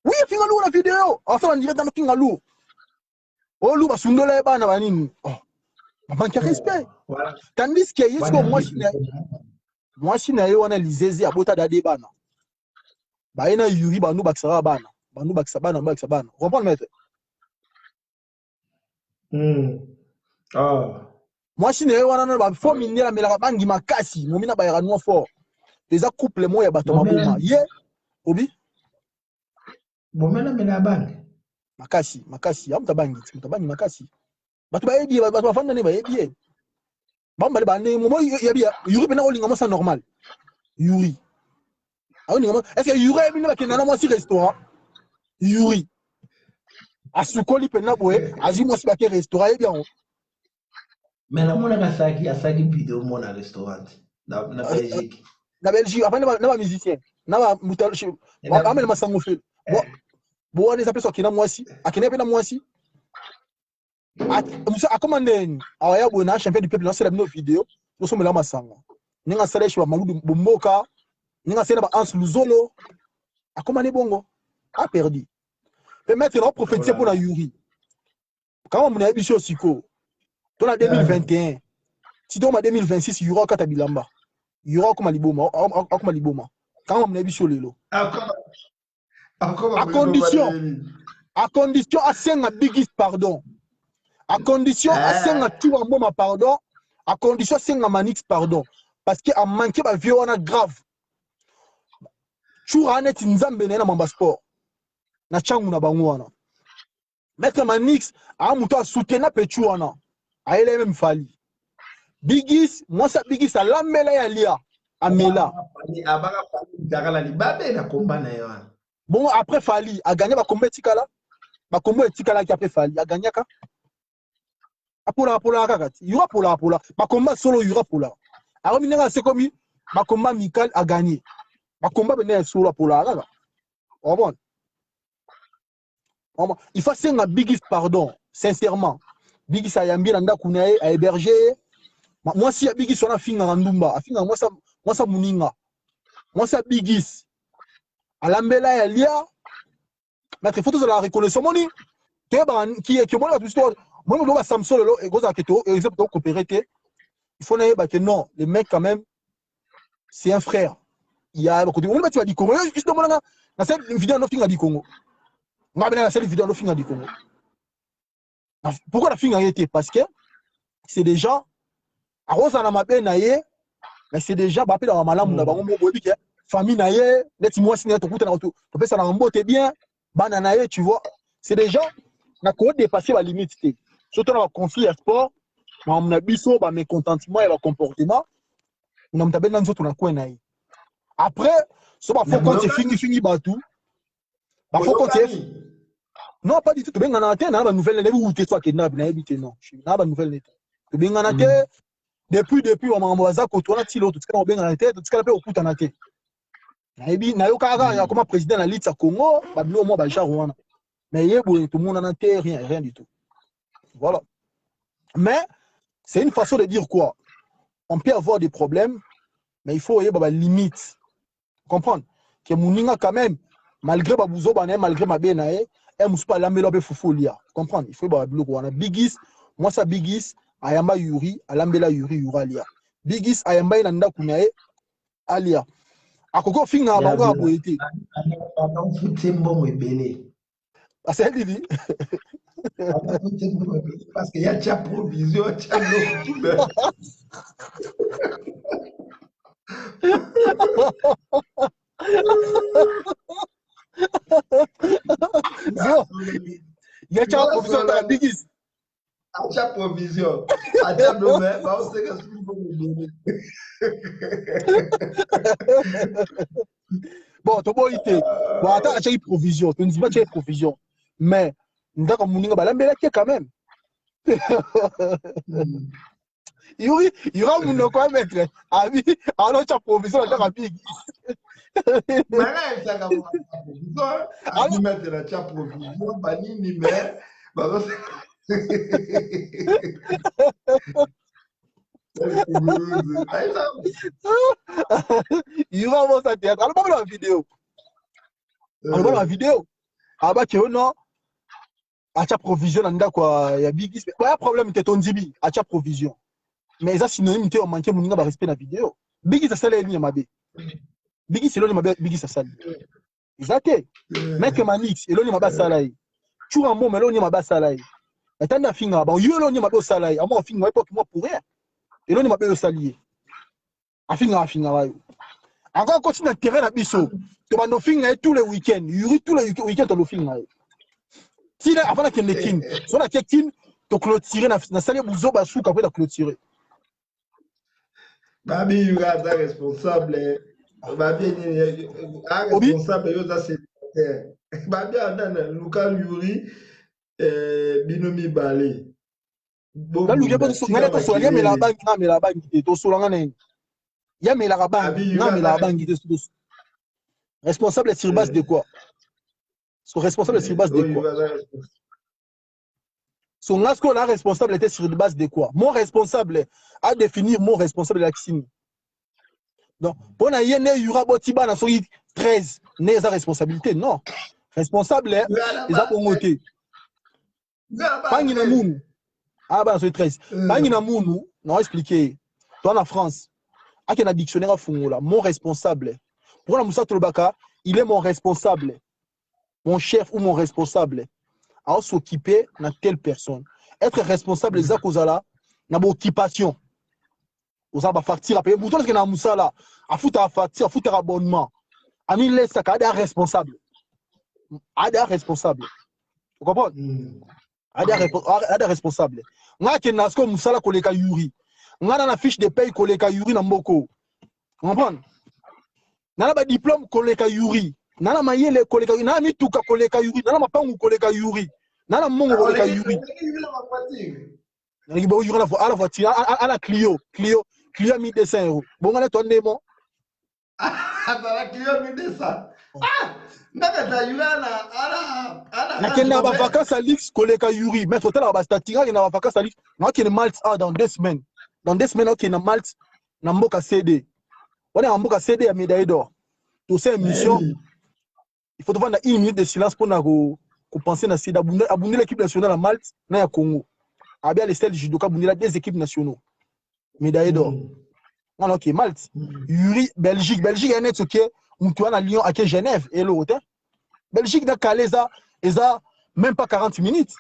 oui finga lourd la vidéo en ça on dirait dans finga lourd o lourd ba sundola ba na banini oh manque à respect tandis que yesko moi sina yo na lizezi abota da débat na ba ina yuri ba nu baksara bana ba nu baksa bana comprendre maître moi si ne wana na ba fo minela melaka bangi makasi momina ba no fort les couple moya bato maboma ye obi momena mena bangi makasi amuta bangi makasi bato ba ebi bato bafanda ne ba ebi bamba ba ne momo yebi yuri pena olinga mo ça normal yuri aolinga mo est-ce que yuri ebi na kenana mo si restaurant yuri asukoli pena boye azimo si ba ke restaurant ebi on mais la mona asaki vidéo mona restaurant na Belgique na Belgique après na ba musicien na ba mutal amel masango fel bo on les appelle sokina mwasi akina pe na mwasi musa akomande awaya bo na champion du peuple lancer la vidéo nous sommes là masanga ninga sala shi ba maludu bomboka ninga sala ba ans luzolo akomande bongo a perdu peut mettre la prophétie pour la yuri quand on a biso siko to na 2021 si to ma 2026 il y aura katabilamba il y aura comme liboma quand on a biso lelo à condition à senga biggest pardon à condition à senga tuwa mboma pardon à condition senga manix pardon parce que a manqué ba violence grave chura net nzambe na mamba sport na changu na bangwana maître manix a muto a soutenir pechuana a ele même fali bigis moi ça bigis a lamela ya lia amela abaka fali dakala li babe na combat na yo. Bon après fali a gagné ba combat tikala qui après fali a gagné ka apola kakati yura pola ba combat solo yura pola a reminera c'est comme ba combat Michael a gagné ba combat bene solo pola kaka oh bon il faut c'est un bigis pardon sincèrement bigis a yambi nda kunae a héberger moi si bigis on a finga ndumba afinga moi ça muninga moi ça bigis à l'ambela ya lia mettre photos de la reconnaissance moni teba qui est que moi la histoire moi on doit Samson lelo et goza keto exemple to coopérer il faut naïba que non le mec quand même c'est un frère il y a beaucoup de on va tu vas dire Congo juste dans na cette vidéo no finga di Congo on va cette vidéo no finga di Congo pourquoi la finga était parce que c'est des gens à rosa na mabe na ye mais c'est déjà ba pe dans malamu na bango mo bobi ke famille na ye net moi signé to kuta na to pe ça na mbote bien bana na ye tu vois c'est des gens na ko dépasser la limite té surtout dans le conflit sport na biso ba mécontentement et ba comportement na mtabena nzoto na ko na ye Après, ce faut quand c'est fini batou. Faut quand non, pas du tout. Tu bien en antenne, na nouvelle ne vous soit kidnap na habité non. Na ba nouvelle net. Tu bien en antenne depuis on m'a za ko to na tilo tout ça on bien en antenne, tout ça pe okuta na te. Na ebi na yo kaka ya comme président na litsa Congo, ba bilo mo ba jarwana. Mais yebo tout le monde en antenne rien du tout. Voilà. Mais c'est une façon de dire quoi? On peut avoir des problèmes, mais il faut y avoir des limites. Comprendre que Mouninga quand même malgré Babouzo malgré ma benae et Mouspa Lamelo be Fufolia. Comprendre? Il faut y avoir des Bigis, moi ça Bigis, Ayamba Yuri, Alambela Yuri Uralia. Bigis Ayamba Nanda Kunae Alia. Akoko finga banga boete. Pardon, Foutimbo est belé. Ah c'est dit. Parce qu'il y a déjà provision, il y a l'eau. Il y a déjà provision dans la Bigis. Il y a provision. Il y a déjà nommé, on sait que c'est une bonne. Bon, tu vois, bon, attends, il y a provision. Tu ne dis pas qu'il y a provision. Mais, nous avons Mouninga Balambela qui est quand même. Il y aura mon quoi mettre. Ah oui, alors tu as provision dans la Bigis. Mais là, il y a provision. Il mettre la tcha provision, banini, mais. Il y aura mon théâtre. Alors, pas la vidéo. Alors, la vidéo. Ah bah, tu non. Acha provision, nanda quoi. Il y a Bigis. Il y a problème, c'est ton dibi. Acha provision. Mais ça, synonyme, on manque mon respect dans la vidéo. Bigis, ça sale ni mabe. Bigis, c'est l'on mabe. Bigis, ça sale. Exacté. Mec Manix, et l'on mabe salai. Tu as un bon, mais l'on mabe salai. Et t'as un finger. Bon, you l'on mabe salai. À moi, finger, pas que moi pour rien. Et l'on mabe salier. A finger. Encore continue à terrain à biso. Tu vas nous finger tous les week-ends. Yuri tous les week-ends, tu vas nous finger. Si là, avant qu'il y ait des kines, si on a des kines, tu clôturer, na salle bouzo basou qu'après tu clôturer. Babi Yura est responsable. Babi est responsable. Yosa c'est Babi Adana, Luka Yuri, Binomi Balé. Là, Luka pas sur ngale to so ya mela bangi na mela bangi to so langa ne. Ya mela bangi na mela bangi de so. Responsable sur base de quoi? Son responsable sur base de quoi? Son nasco là responsable était sur base de quoi? Mon responsable a définir mon responsable de l'action. Donc, pour na yene yura botiba na so 13 n'est sa responsabilité non. Responsable les a bongoté. Bangi na munu. Ah bah so 13. Bangi na munu, non expliquer. Toi en France, a qu'un dictionnaire à fungola, mon responsable. Pour la Moussa Tolbaka, il est mon responsable. Mon chef ou mon responsable à s'occuper de telle personne. Être responsable des accords na occupation. Vous avez facture à payer. Vous avez na Moussa là, à foutre à facture, à foutre à abonnement. À mille laisse ça à responsable. À des responsables. Vous comprenez? À des responsables. Nga ke nasko Moussa là koleka yuri. Nga na fiche de paye koleka yuri na mboko. Vous comprenez? Na ba diplôme koleka yuri. Nana mayele koleka yuri, nana mituka koleka yuri, nana mapangu koleka yuri, nana mongo koleka yuri. Nana yuri à la voiture, à la Clio 1200 €. Bon, on a ton démon. Ah, la Clio 1200. Ah, nana yuri na kenda ba vacances à Lix koleka yuri, mais total ba statinga na ba vacances à Lix. Na ki Malte dans 2 semaines. Dans 2 semaines OK na Malte na mboka CD. On est en mboka CD à médaille d'or. Tout c'est une mission. Il faut devant 1 minute de silence pour penser à Sida abonner l'équipe nationale à Malte na ya Congo. Abia les stèles judoka abonner des équipes nationaux. Médaille d'or. On OK Malte. Yuri Belgique est net OK. Moutoua à Lyon à Genève et l'autre. Belgique dans Calais ça même pas 40 minutes.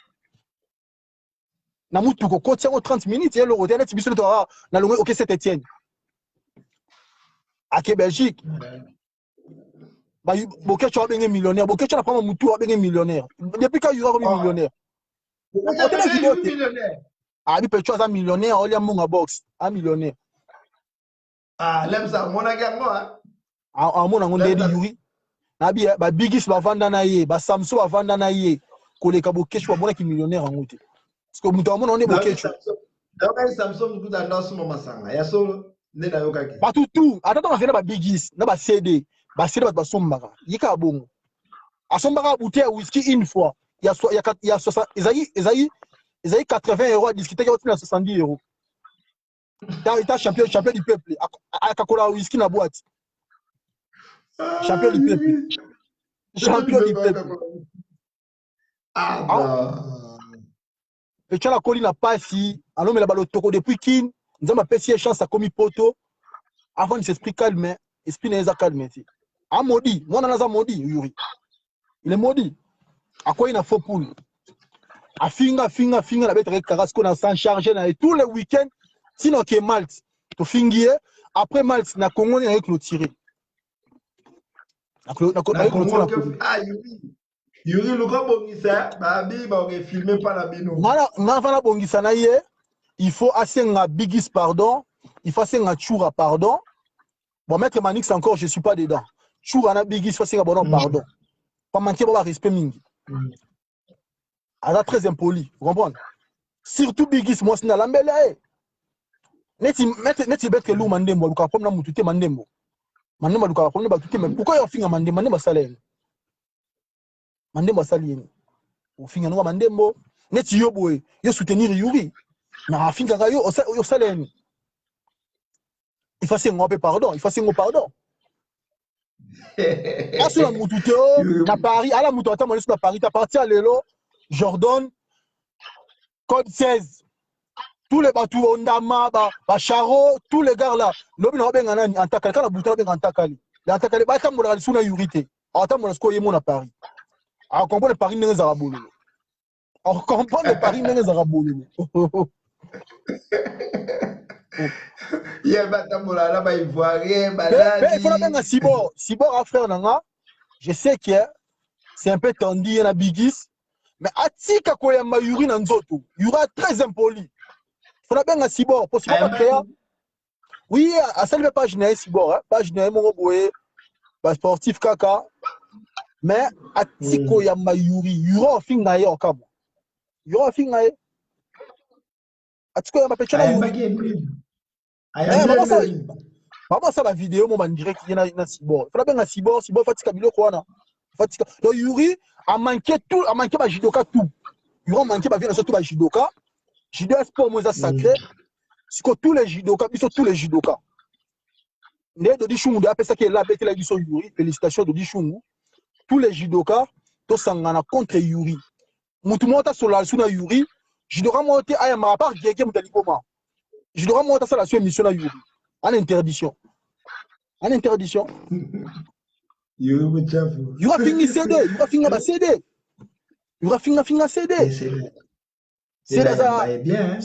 Na mutu ko côté 30 minutes et l'autre net biso to na longue OK Saint-Étienne. À Belgique. Bah, Boké, tu as bien millionnaire. Boké, tu as pas mon tour, bien millionnaire. Depuis quand il y aura un millionnaire? Ah, il peut tu as un millionnaire, on y a mon box. Un millionnaire. Ah, l'aime ça, mon agamo, hein? a mon ango ndedi Yuri nabi ba Bigis ba vanda na ye ba Samso ba vanda na ye koleka bokecho ba mona ki millionnaire en route parce que muto amona on est bokecho donc Samson tout dans ce moment sanga ya solo ne na yokaki pas tout attends on vient ba Bigis na ba CD ba sombaka yika bongo asombaka bouteille whisky une fois il y a 60 Esaïe 80 € à discuter qu'il y a 70 €. T'as champion du peuple. À Kakola whisky na boîte. Champion du peuple. Champion du peuple. Ah bah. Et tu as la colline à passi. Alors mais la balle toko depuis kin. Nous avons apprécié chance à commis poto. Avant il s'esprit calme, esprit n'est pas calme. Ah maudit, moi on a maudit Yuri. Il est maudit. À quoi il a faux poule. A finga la bête avec Carrasco dans sans charger tous les week-ends. Sinon que Malte, to fingier après Malte na Congo na clôturé. Ah Yuri le ko bongisa ba bi ba on filmer pas la bino. Na va la bongisa na ye, il faut asenga Bigis pardon, il faut asenga Choura pardon. Bon maître Manix encore je suis pas dedans. Choura na Bigis faut asenga bon pardon. Pas manquer ba respect mingi. Elle très impoli, vous comprenez? Surtout Bigis moi c'est na lambela. Neti bête que lou mandembo luka comme na mutute mandembo. Mandembo luka comme na batute mais pourquoi yo finga mandembo salene? Mandembo salene. O finga no mandembo, neti yo boy, yo soutenir Yuri. Na finga ga yo salene. Il faut un pardon, il faut un pardon. Asu na mutute na Paris, ala mutata mo na Paris, ta parti à lelo Jordan code 16. Tous les bateaux Ondama, Charo, tous les gars là, l'homme n'a pas bien en takali, quand la bouteille bien en takali. La takali, bah, tant mon la sous Yurité. Attends, mon score est à Paris. Alors, comprend le Paris n'est pas boulot. Alors, comprend le Paris n'est pas boulot. Il y a Batamola là, bah, il voit rien, bah, il faut la bien à Sibor. Sibor a frère Nanga. Je sais que c'est un peu tendu, il y a Bigis. Mais Atika Koyama Yuri Nanzoto, Yura très impoli. Il faut bien à Sibor, possible pas créer. Oui, à celle de page n'est Sibor, page n'est mon boé, sportif Kaka. Mais Atiko Yama Yuri, Yura Fingaye au Cabo. Yura Fingaye. Atiko Yama Pechana Yuri. Maman, ça la vidéo, mon direct, il y a Sibor. Il faut bien à Sibor, Sibor Fatika Bilo Kwana. Fatika. Donc Yuri a manqué tout, a manqué ma judoka tout. Yuri a manqué ma vie dans tout ma judoka. Judo sport moi sacré. C'est tous les judokas, ils sont tous les judokas. Né de Dichungu, après ça qui est là, avec la Yuri, félicitations de Dichungu. Tous les judokas, tous sangana contre Yuri. Moutumota sur la suna Yuri, judoka monter à ma part, Gege Mutalikoma. Judoka monter sur la suna mission à Yuri. En interdiction. En interdiction. Yuri a fini CD, Yuri a fini ma CD. Yuri a fini CD. C'est bien.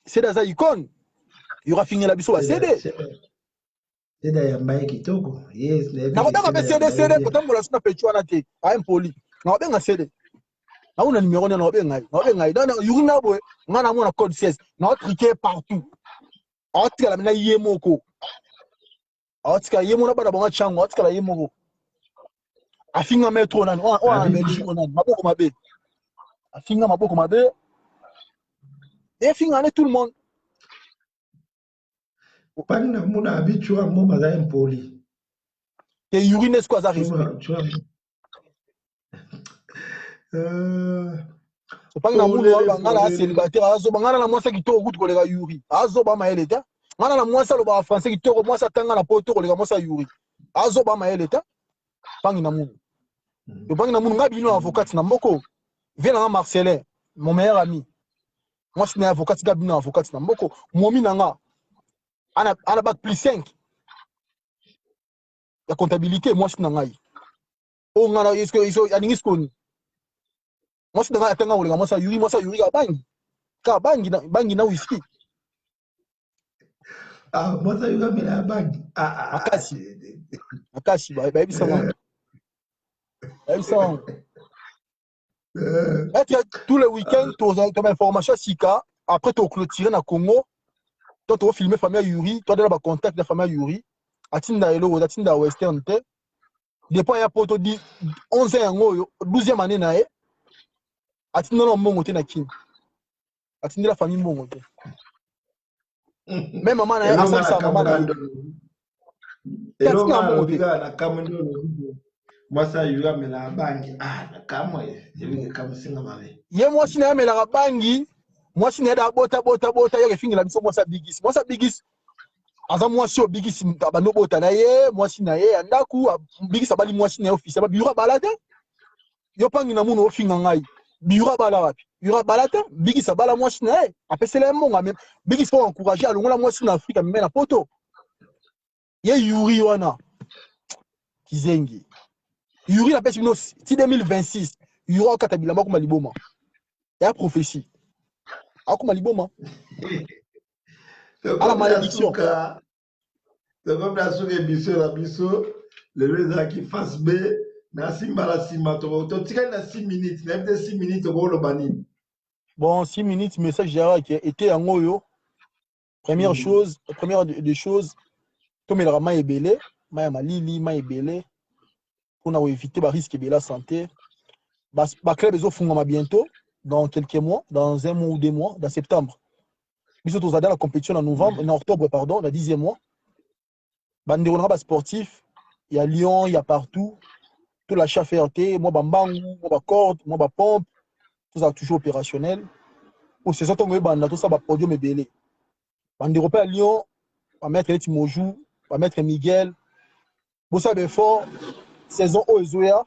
C'est dans une icône. Il y aura fini la biso à CD. C'est d'ailleurs Mbaye Kitoko. Yes, na ba CD pourtant mo la suna pecho na te. A impoli. Na ba nga CD. Na una numéro na ba ngai. Na ba ngai. Dans Yuri na boy, ngana mo na code 16. Na triquer partout. Atika la na yemoko. Atika yemo na ba na bonga chango, atika la yemoko. Afinga metro na o na Belgique na maboko mabe. Afinga maboko mabe. Et fingané tout le monde. Pas de mon habitué à mon magasin impoli. Et Yuri n'est pas à respect. C'est pas que na munu bangala célibataire azo bangala na mwasa kitoko kutu kolega Yuri. Azo ba maele ta. Ngana na mwasa lo ba français kitoko mwasa tanga na poto kolega mwasa Yuri. Azo ba maele ta. Pangi na munu. Le pangi na munu ngabi no avocat na mboko. Vient na Marcelin, mon meilleur ami. Moi, je suis un avocat, je suis un avocat. Moi, je suis un bac plus 5. La comptabilité, moi, je suis un oh, est-ce que il y a des choses. Moi, je suis un moi, ça Yuri, bangi na whisky. Ah, moi, ça Yuri, mais la bangi. Akashi, baby, ça va. Baby, ça va. Tous les week-ends, tu as une information Sika. Après, tu as clôturé dans le Congo. Toi, tu as filmé la famille Yuri. Tu as déjà le contact de la famille Yuri. atinda eloko atinda western te depuis ya poto 11 yango 12e année na ye atinda na mbongo te na kini atindela famille mbongo te même maman na ye asalisa maman na ye elonga alobika na kamendo mwasi ayuka amela bangi na kamwe yelingi kamusinga mabe ye mwasi na ye amelaka bangi mwasi na ye da bota yo efingela biso mwasi abigisi aza mwasi oyo bigisi bando bota na ye mwasi na ye ya ndaku bigisi abali mwasi na ye ofisi babiyura bala te yo pangi na muno ofinga ngai biyura bala wapi biyura bala te bigisi abala mwasi na ye apesela ye mbongo ame bigisi po encourager alongola mwasi na Afrika meme na poto ye yuri wana kizengi yuri na pesi bino ti 2026 yuri okata bilamba kuma liboma ya prophétie akuma liboma ala malédiction comme la souka biso na biso lelo ezalaki face B na simba la sima totikali na 6 minutes na yebite 6 minutes okoloba nini bon 6 minutes message jaraki était yango yo première chose première des choses tomelaka mai ebele mai ya malili mai ebele mpona koéviter barisque ebele ya santé baclub ezofungama bientôt dans quelques mois dans 1 mois ou 2 mois dans septembre biso tozala dans la compétition en novembre en octobre pardon le 10e mois bandeko nanga basportif il y a Lyon il y a partout tout l'achat ferté moi bambangu moi bacorde moi bapompe tout ça toujours opérationnel pour ces autres banda tout ça bapodium ebele bandeko pe à Lyon bamettre eti Mojou bamettre Miguel bosa befort saison oyo ezoya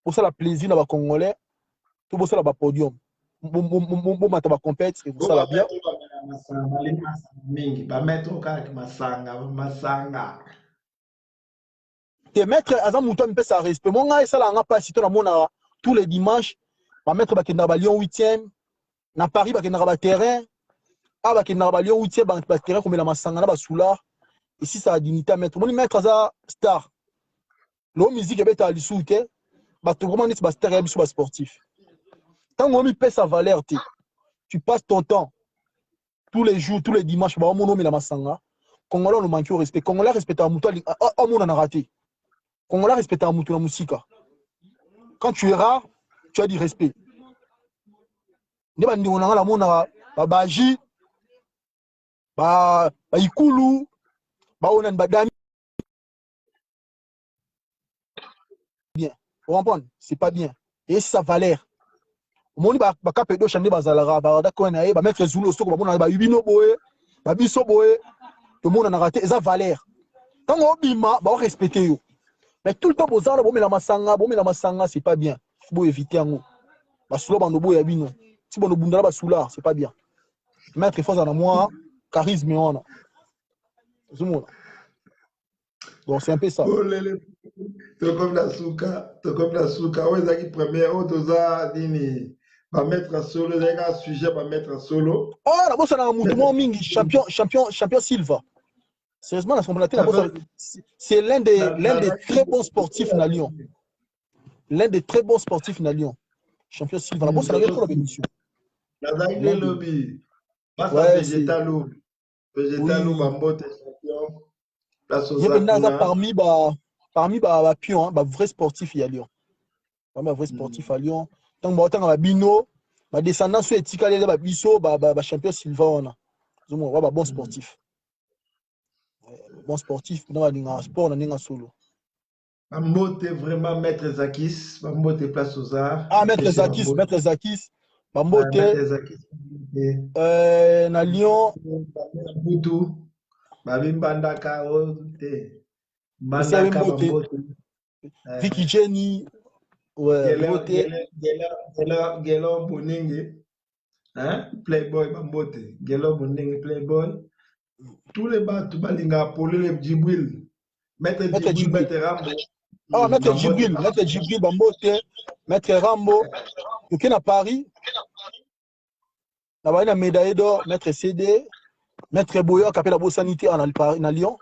bosala plaisir na bacongolais to bosala bapodium bomata bacompete bosala bien mingi bamettre kaka masanga te maître aza mutu amipesa respect mo ngai esalanga mpasi to namonaka tous les dimanches bamettre bakendaka balion 8e na Paris bakendaka baterrain a bakendaka balion 8e baterrain komela masanga na basula ici ça a dignité maître moni maître aza star lo musique ebetaka lisusu te bato vraiment neti bastar ya biso basportif ntango omipesa valeur te tu passes ton temps tous les jours tous les dimanches baomona omela masanga congolais on manque au respect congolais respectaka mutu omonanaka te congolais respectaka mutu na musika quand tu es rare tu as du respect nde bandeko na nga namonaka babaji baikulu baonani badami bien vous comprenez c'est pas bien et c'est sa valeur omoni bakape dosha nde bazalaka baradako na ye bametre zulu osoko bamona bayubino boye babiso boye tomonanaka te eza valeur ntango obima baorespecte yo mais tout le temps bozala bomela masanga c'est pas bien faut éviter yango basula bando boya bino ti bono bundala basula c'est pas bien maître forza na moi charisme wana zumona donc c'est un peu ça tokomi na suka oyo ezalaki première oyo toza nini bamettre solo ezalaki un sujet bamettre solo oh nabosanaka mutu moko mingi champion Silva sérieusement c'est l'un des très bons sportifs na Lyon l'un des très bons sportifs na Lyon champion Silva nabosanaka ekolo bémission nazalaki nde lobi pasa végétalo bambote champion Yebenaza parmi pion vrai sportif à Lyon. Vraiment vrai sportif à Lyon. Tant que bino, descendant sur etikali ba biso ba champion Silva wana. Zomo ba bon sportif. Bon sportif dans la sport na ninga solo. Bambote vraiment maître Zakis, bambote place aux arts. Ah maître Zakis, bambote na Lyon Butu. Babimbandaka ote bandaka bambote Vicky Jenny ouais Gelo Bonenge hein Playboy bambote Gelo Bonenge Playboy tous les bateaux balinga Paulé Djibril maître Djibril maître Rambo ah maître Djibril bambote maître Rambo qui na Paris na na médaille d'or maître CD maître Boyo qui appelle la sanité en Lyon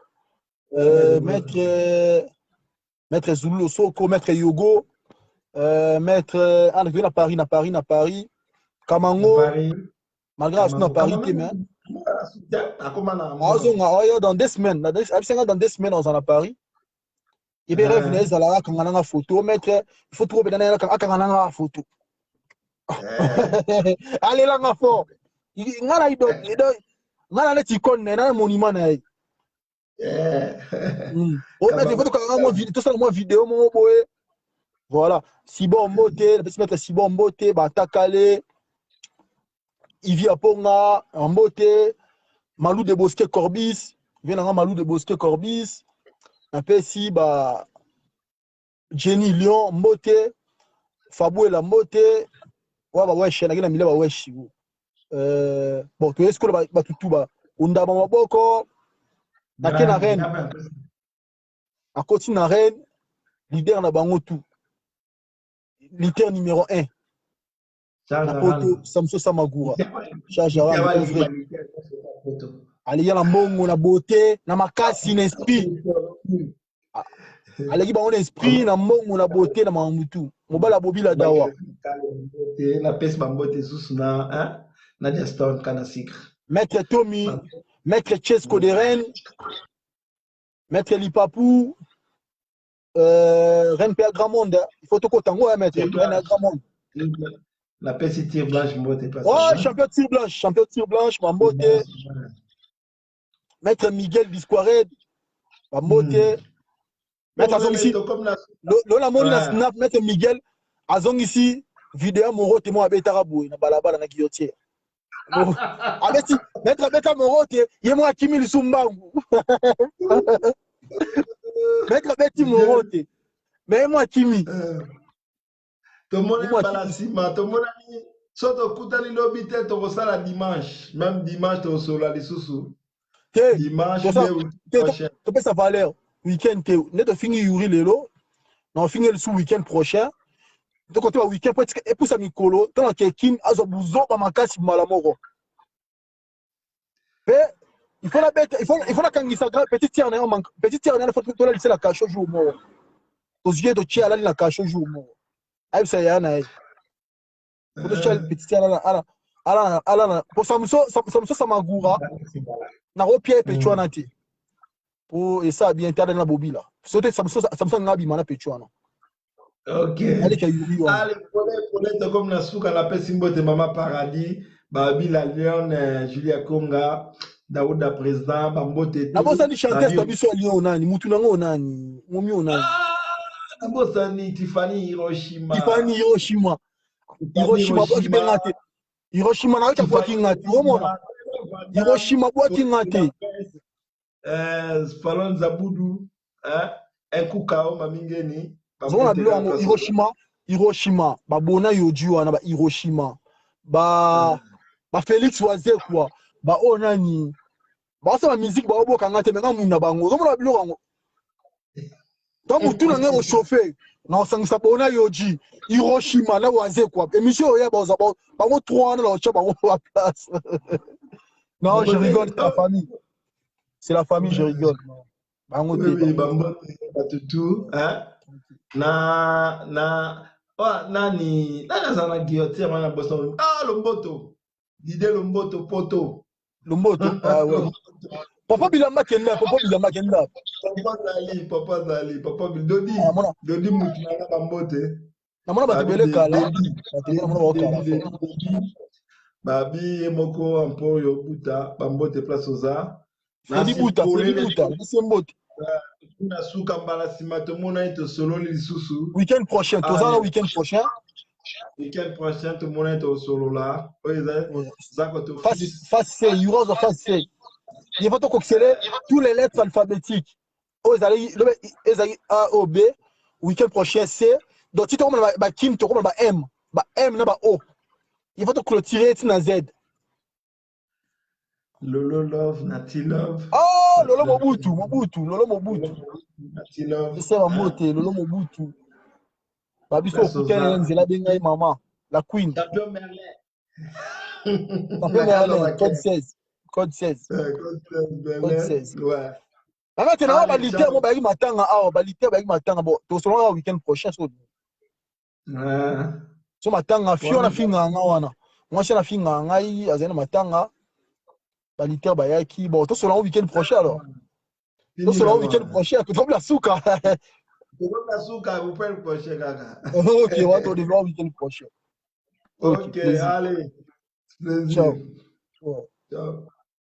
maître Zulu Soko maître Yogo maître na Paris Kamango malgré à Paris Dans 2 semaines. Dans 2 semaines, on est à Paris. Et bien, revenez, ils allaient quand on a une photo, mettre, il faut trouver dans la photo. Allez là, ma fort. Il y a un monument. Il faut vidéo, voilà. Si bon beauté, le mettre si bon beauté, Batakale, Ivi Aponga, en beauté, Malou de Bosquet Corbis, vient dans Malou de Bosquet Corbis, un peu si Jenny Lyon, beauté, Fabou et la beauté, ouais, chez la mila, ouais, chivo. Bon, tu es ce que va tout bas. Unda Boko, na Ken Arène, à côté na Arène, leader na bango tout. Leader numéro 1. Samso Samagura. Allez, il y a la mbongo, la beauté, la makasi, l'esprit. Allez, il y a l'esprit, la mbongo, la beauté, la mamoutou. Mobala bobi la dawa. La peste bambote sous na Stone Kanasik. Maître Tommy, Maître Chesco de Rennes, Maître Lipapou, Rennes Père Gramonde. Il faut tout cotango, Maître Rennes Gramonde. La peste tir blanche, mbote pas. Oh, champion de tir blanche, Mambote. Maître Miguel Bisquared, Mambote. Maître Azong ici. Lola Molina Snap, Maître Miguel. Azong ici, vidéo Morote, moi, Betarabou, na balabala na guillotière. Maître Beta Morote, il moi Kimi Sumbangu. Maître Beti Morote. Mais moi Kimi. Tout le monde est balasima, tout le monde a dit, surtout quand on l'obité, tu reçois la dimanche, même dimanche, tu reçois la sous. Dimanche, tu peux sa valeur, week-end, tu as fini Yuri Lelo, on finit le sous-week-end prochain, donc tu as week-end, et pour ça, Mikolo, tu as quelqu'un, à ce bouson, à ma casse, malamoro. Il faut la bête, il faut la kangisa, petit tiers, il faut que tu laisses la cache au jour, mort. Aux yeux de Tia, la cache au jour, mort. Aïe, ça y est, Anaï. Pour te chercher petit tiers, pour Samso Samagura, na pied Pechuana. Pour et ça, bien tard dans la bobby là. Sauter Samso Nabi, mana Pechuana. Ok. Allez, comme la souka, la paix symbole de Maman Paradis, Babi la Lyon, Julia Konga, Daouda président, Bambote. Na bosa ni chanteuse Babi so Lyon nani, mutu nango nani, momi onani. Na bosa ni Tiffany Hiroshima. Hiroshima boki bengate. Hiroshima na uta boki ngate. Omona. Hiroshima boki ngate. Falon Zabudu, Nkukao mamingeni. Zona bilo Hiroshima, babona yoji wana ba Hiroshima. Ba Félix Waze quoi. Ba onani. Ba sa musique ba oboka ngate menga muna bango. Zona bilo bango. Donc mutu na ngero chauffer. Na sangisa bona yoji Hiroshima na Waze quoi. Émission ya ba bango 3 ans la cha bango la place. Non, je rigole, c'est la famille. C'est la famille, je rigole. Oui, Bambote, tout, hein? Nani zana guillotière, mana boson. Ah, Lomboto. Didé Lomboto, poto. Lomboto, ah ouais. Papa Bilamba Kenda. Papa Zali. Dodi Moutina Bambote. Namona batebele kala. Babi Moko Ampo Yobuta, Bambote Place Oza. Freddy Buta, Mbote. Na souka mbala simato mona ito solo li susu. Week-end prochain, tozala week-end prochain. Week-end prochain, tout le monde est au solo là. Face C, il y aura face C. Il faut accélérer tous les lettres alphabétiques. Ils allaient A, O, B. Week-end prochain, C. Donc, si tu as Kim, tu as M. M, tu as O. Il faut clôturer na Z. Lolo Love, Nati Love. Oh, Lolo Mobutu. Nati Love. C'est ma beauté, Lolo Mobutu. Babiso Kouken, Nzela Bengaï Maman. La Queen. Champion Merlin. Code 16. Code 16. Ouais. Maintenant, balité, moi, bagi matanga, balité, bagi matanga, bon, tu seras au week-end prochain, so. So matanga, fio na finga nga wana. Moi, c'est la finga nga, azena matanga. Baliter Bayaki. Bon, toi, selon le week-end prochain alors. Toi, selon le week-end prochain, que tu la souka. La souka, vous pouvez le prochain, gaga. Ok, on va te le voir le week-end prochain. Ok, plaisir. allez. Plaisir. Ciao. Ouais. Ciao.